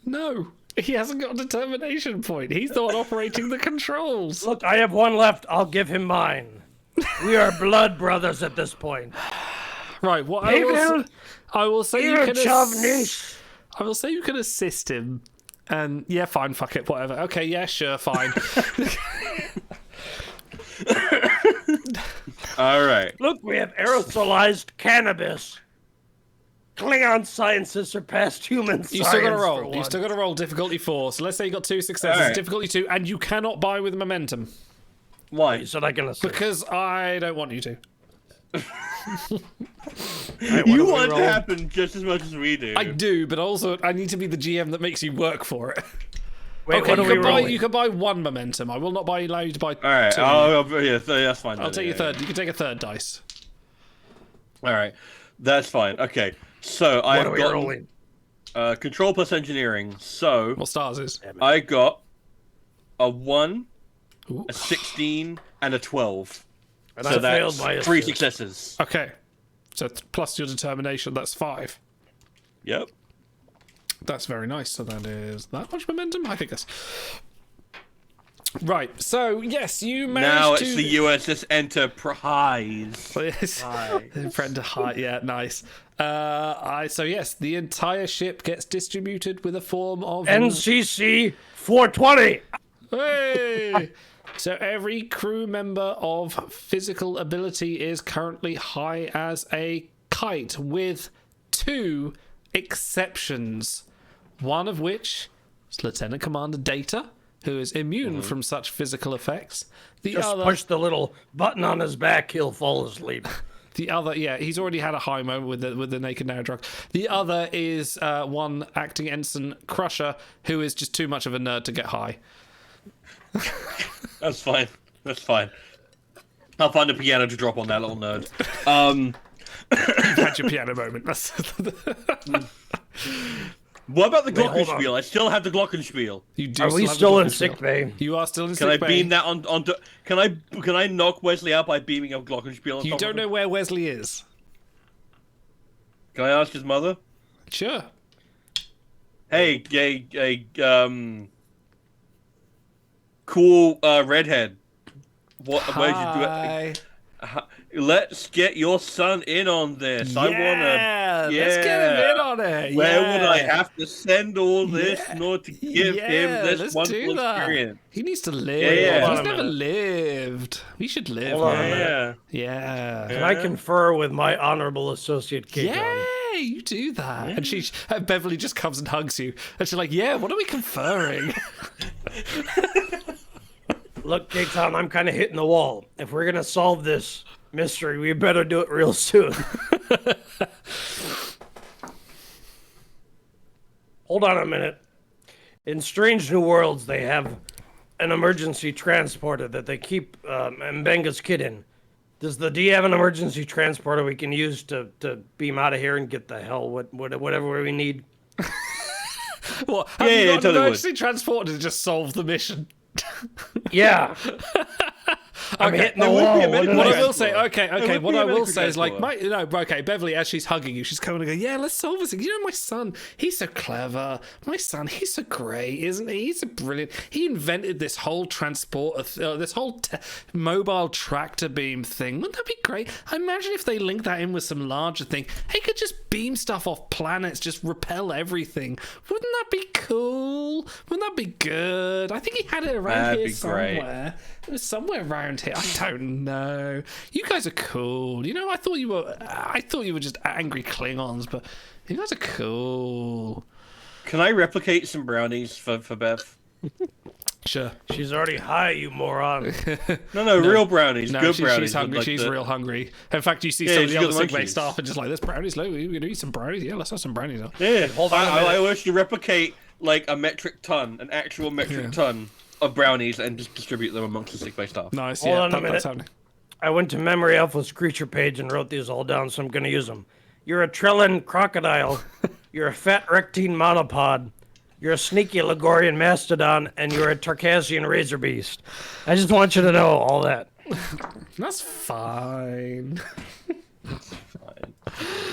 No, he hasn't got a determination point. He's the one operating the controls.
Look, I have 1 left. I'll give him mine. We are blood brothers at this point.
Right, what I will say you can assist him. And yeah, fine, fuck it, whatever. Okay, yeah, sure, fine.
All right.
Look, we have aerosolized cannabis. Klingon science has surpassed human science.
You still got to roll. You still got to roll difficulty 4. So let's say you got 2 successes, right. Difficulty 2, and you cannot buy with momentum.
Why?
So I can assist.
Because I don't want you to.
Right,
you want it to happen just as much as we do.
I do, but also I need to be the GM that makes you work for it.
Wait,
okay, you can buy 1 momentum. I will not allow you to buy 2.
All right, that's fine.
I'll take your third. You can take a third dice.
All right, that's fine. Okay, so I've got control plus engineering. So
what stars is?
I got a 1, a 16, and a 12.
And
so that's 3 successes.
Okay, so plus your determination, that's 5.
Yep.
That's very nice. So that is that much momentum? I think that's... Right, so yes, you managed
now
to...
it's the USS Enterprise.
Yeah, nice. So yes, the entire ship gets distributed with a form of...
NCC 420!
Hey! So every crew member of physical ability is currently high as a kite, with 2 exceptions. One of which is Lieutenant Commander Data, who is immune from such physical effects.
Just push the little button on his back, he'll fall asleep.
The other, yeah, he's already had a high moment with the naked now drug. The other is one acting ensign Crusher, who is just too much of a nerd to get high.
That's fine. I'll find a piano to drop on that little nerd.
You've had your piano moment.
What about the glockenspiel? I still have the glockenspiel.
You do.
Are we still in sick bay?
You are still in sick bay.
Can I beam that onto? Can I knock Wesley out by beaming a glockenspiel?
You don't know where Wesley is.
Can I ask his mother?
Sure.
Hey, cool redhead. Where'd you do it? Let's get your son in on this.
Yeah,
I wanna. Yeah,
let's get him in on it.
Where
yeah.
would I have to send all this in order to give him this
let's
wonderful
do that.
experience?
He needs to live.
Yeah.
He's never lived. We should live.
Hold on a
man.
minute.
Yeah.
Can I confer with my honorable associate, Kate?
Yeah, you do that. And Beverly just comes and hugs you. And she's like, yeah, what are we conferring?
Look, K-Town, I'm kind of hitting the wall. If we're going to solve this mystery, we better do it real soon. Hold on a minute. In Strange New Worlds, they have an emergency transporter that they keep Mbenga's kid in. Does the D have an emergency transporter we can use to beam out of here and get the hell whatever we need?
What? Have you got an emergency transporter to just solve the mission?
Yeah. I'm hitting the wall.
What I will say, okay. What I will say is like, Beverly, as she's hugging you, she's coming and going, yeah, let's solve this. You know, my son, he's so clever. My son, he's so great, isn't he? He's so brilliant. He invented this whole this whole mobile tractor beam thing. Wouldn't that be great? I imagine if they link that in with some larger thing, he could just beam stuff off planets, just repel everything. Wouldn't that be cool? Wouldn't that be good? I think he had it around here somewhere. It was somewhere around here. I don't know. You guys are cool. You know, I thought you were just angry Klingons, but you guys are cool.
Can I replicate some brownies for Bev?
Sure.
She's already high, you moron.
No, real brownies.
No,
good brownies.
She's hungry. She's real hungry. In fact, you see some of the other sick bay staff and just like, there's brownies. Look, we're going to eat some brownies. Yeah, let's have some brownies.
Yeah, hold on. I wish you replicate like an actual metric ton of brownies and just distribute them amongst the sick bay staff.
Nice.
Hold on a minute. I went to Memory Alpha's creature page and wrote these all down, so I'm going to use them. You're a Trellin crocodile. You're a fat rectine monopod. You're a sneaky Ligorian mastodon, and you're a Tarkassian razor beast. I just want you to know all that.
That's fine.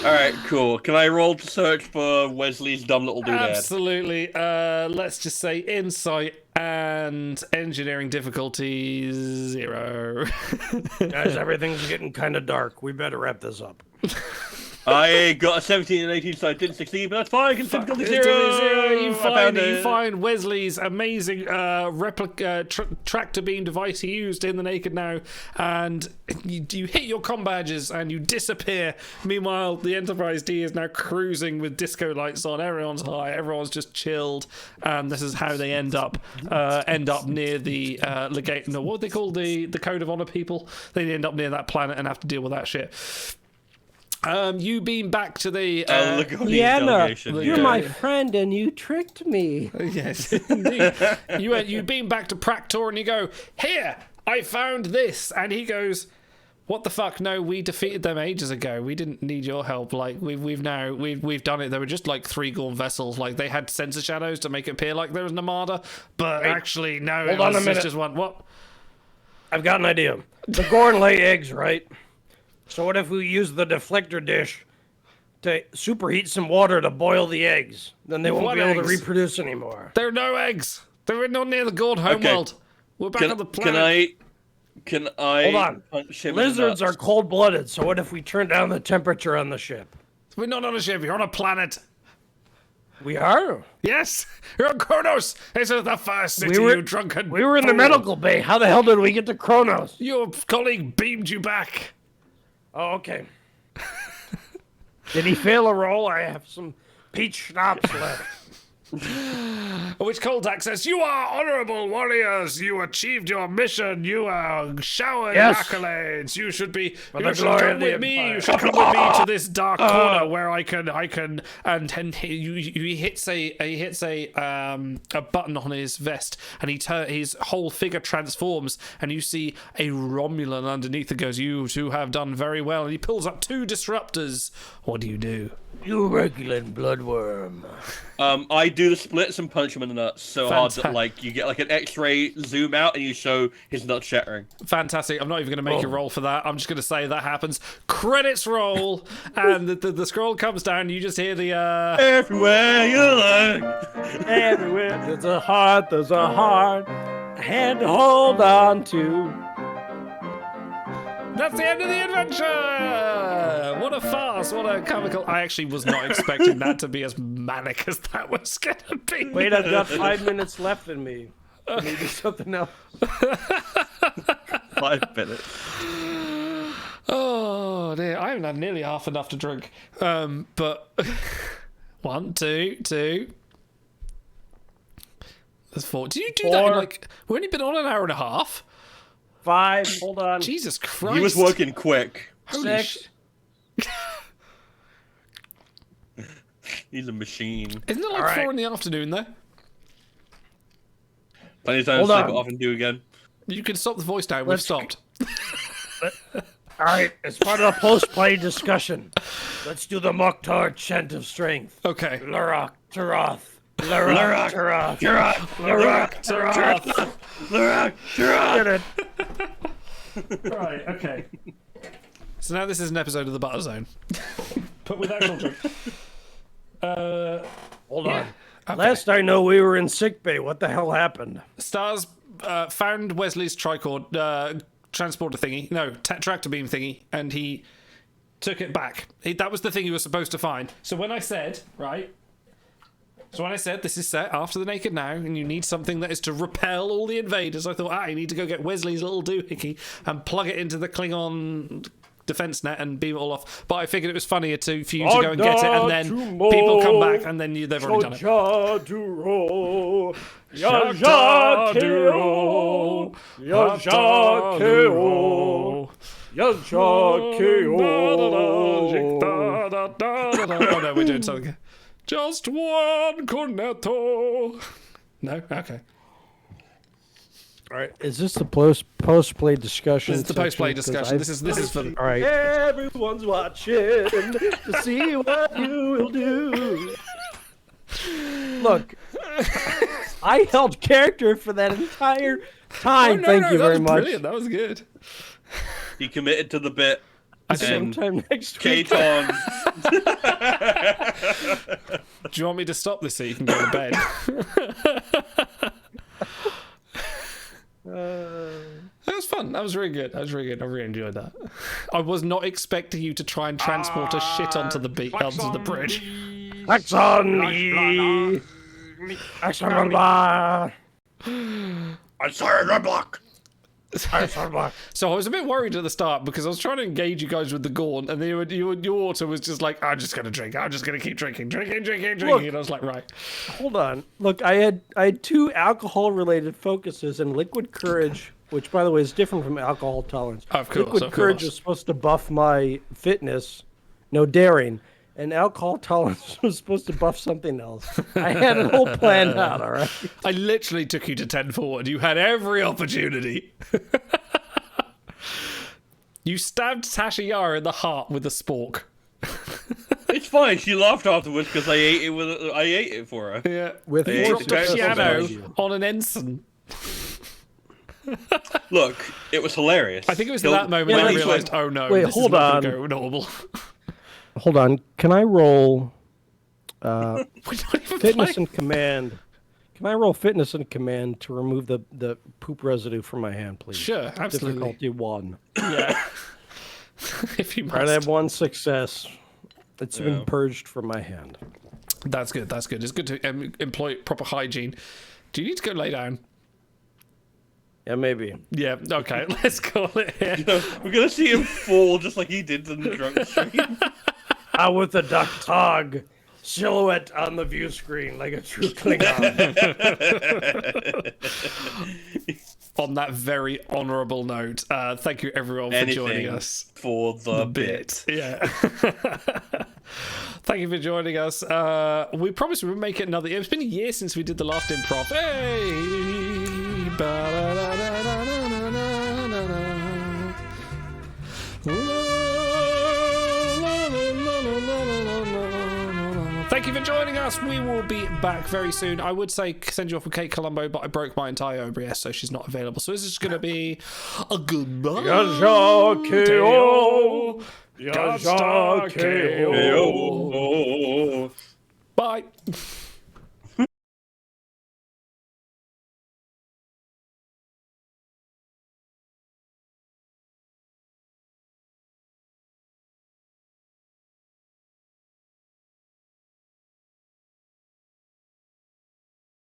All right, cool. Can I roll to search for Wesley's dumb little doodad?
Absolutely. Let's just say insight and engineering difficulty 0.
Guys, everything's getting kind of dark. We better wrap this up.
I got a 17 and 18, so I didn't succeed, but that's fine. Difficulty 0.
You find Wesley's amazing tractor beam device he used in the Naked Now, and you hit your comm badges and you disappear. Meanwhile, the Enterprise D is now cruising with disco lights on. Everyone's high. Everyone's just chilled, and this is how they end up near the legate. No, what they call the Code of Honor people. They end up near that planet and have to deal with that shit. You beam back to the
Liana, you're my friend and you tricked me.
Yes, indeed. You beam back to Practor and you go, here, I found this. And he goes, what the fuck? No, we defeated them ages ago. We didn't need your help. Like we've done it. They were just like 3 Gorn vessels. Like they had sensor shadows to make it appear like there was an armada, but actually no.
Hold on a minute.
Just one. What?
I've got an idea. The Gorn lay eggs, right? So what if we use the deflector dish to superheat some water to boil the eggs? Then they won't be able to reproduce anymore.
There are no eggs. They're not near the Gorn homeworld. We're back on the planet.
Can I?
Hold on. Lizards are cold-blooded, so what if we turn down the temperature on the ship?
We're not on a ship. You're on a planet.
We are?
Yes. You're on Kronos. This is the first city, you drunken
We were in the medical bay. How the hell did we get to Kronos?
Your colleague beamed you back.
Oh, okay. Did he fail a roll? I have some peach schnapps left.
Which cold access? You are honorable warriors. You achieved your mission. You are showered accolades. You should be. You should come with me. You should come with me to this dark corner where I can. And he hits a button on his vest, and his whole figure transforms, and you see a Romulan underneath that goes, "You two have done very well." And he pulls up 2 disruptors. What do you do?
You regular bloodworm.
I do the splits and punch him in the nuts so hard that like you get like an X-ray zoom out and you show his nuts shattering.
Fantastic. I'm not even going to make a roll for that. I'm just going to say that happens. Credits roll, and the scroll comes down. You just hear the
everywhere you look,
everywhere there's a heart, a hand to hold on to.
That's the end of the adventure! What a farce, what a comical... I actually was not expecting that to be as manic as that was going to be.
Wait, I've got 5 minutes left in me. Maybe something else.
5 minutes.
Oh, dear. I haven't had nearly half enough to drink. But... 1, 2, 2... There's 4. Did you do that in like... We've only been on an hour and a half.
5, hold on.
Jesus Christ.
He was working quick.
Holy
6.
He's a machine.
Isn't it like 4 in the afternoon, though?
Plenty of time to sleep it off and do again.
You can stop the voice down. We've stopped.
All right, as part of the post-play discussion, let's do the Mokhtar chant of strength.
Okay.
Larak Taroth. Larak Taroth.
Larak Taroth.
Larak Taroth.
Get it.
Right, okay. So now this is an episode of the Butter Zone. But with actual drink.
Hold on.
Okay.
Last I know, we were in sickbay. What the hell happened?
Stars found Wesley's tricord transporter thingy. No, tractor beam thingy. And he took it back. That was the thing he was supposed to find. So when I said, right... So when I said this is set after the Naked Now, and you need something that is to repel all the invaders, I thought, you need to go get Wesley's little doohickey and plug it into the Klingon defense net and beam it all off. But I figured it was funnier for you to go and get it, and then people come back, and then they've already done it. Oh no, we're doing something. Just one cornetto. No? Okay.
All right, is this the post-play discussion?
This is the post-play discussion. This is for...
All right. Everyone's watching to see what you will do. Look, I held character for that entire time. Thank you very much.
Brilliant. That was good.
He committed to the bit.
Sometime next week.
K-Ton.
Do you want me to stop this so you can go to bed? That was fun. That was really good. I really enjoyed that. I was not expecting you to try and transport a shit onto the bridge.
Axe on me. Axe on blah.
I'm sorry, Redblock.
So I was a bit worried at the start because I was trying to engage you guys with the gaunt, and your water was just like, I'm just gonna drink. I'm just gonna keep drinking. Look, and I was like, right.
Hold on. Look, I had 2 alcohol-related focuses, and liquid courage, which by the way is different from alcohol tolerance.
Of course,
liquid courage was supposed to buff my fitness, no daring, and alcohol tolerance was supposed to buff something else. I had it all planned out, all right?
I literally took you to 10 forward. You had every opportunity. You stabbed Tasha Yara in the heart with a spork.
It's fine. She laughed afterwards because I ate it for her.
Yeah.
With
you dropped a piano on an ensign.
Look, it was hilarious.
I think it was at that moment I realised, oh no,
wait,
this
hold
is not
on.
going to go normal.
Hold on. Can I roll
We're not even
fitness
playing.
and command? Can I roll fitness and command to remove the poop residue from my hand, please?
Sure, absolutely.
Difficulty 1.
Yeah. If you must.
All right, I have 1 success. It's been purged from my hand.
That's good. It's good to employ proper hygiene. Do you need to go lay down?
Yeah, maybe.
Yeah, okay, let's call it here.
We're going to see him fall just like he did in the drunk stream.
Out with the duck tog. Silhouette on the view screen like a true Klingon.
On that very honourable note, thank you everyone for joining us.
For the bit.
Yeah. Thank you for joining us. We promised we would make it another. It's been a year since we did the last improv. Hey! Thank you for joining us. We will be back very soon. I would say send you off with Kate Colombo, but I broke my entire OBS, so she's not available. So this is going to be a goodbye. Bye.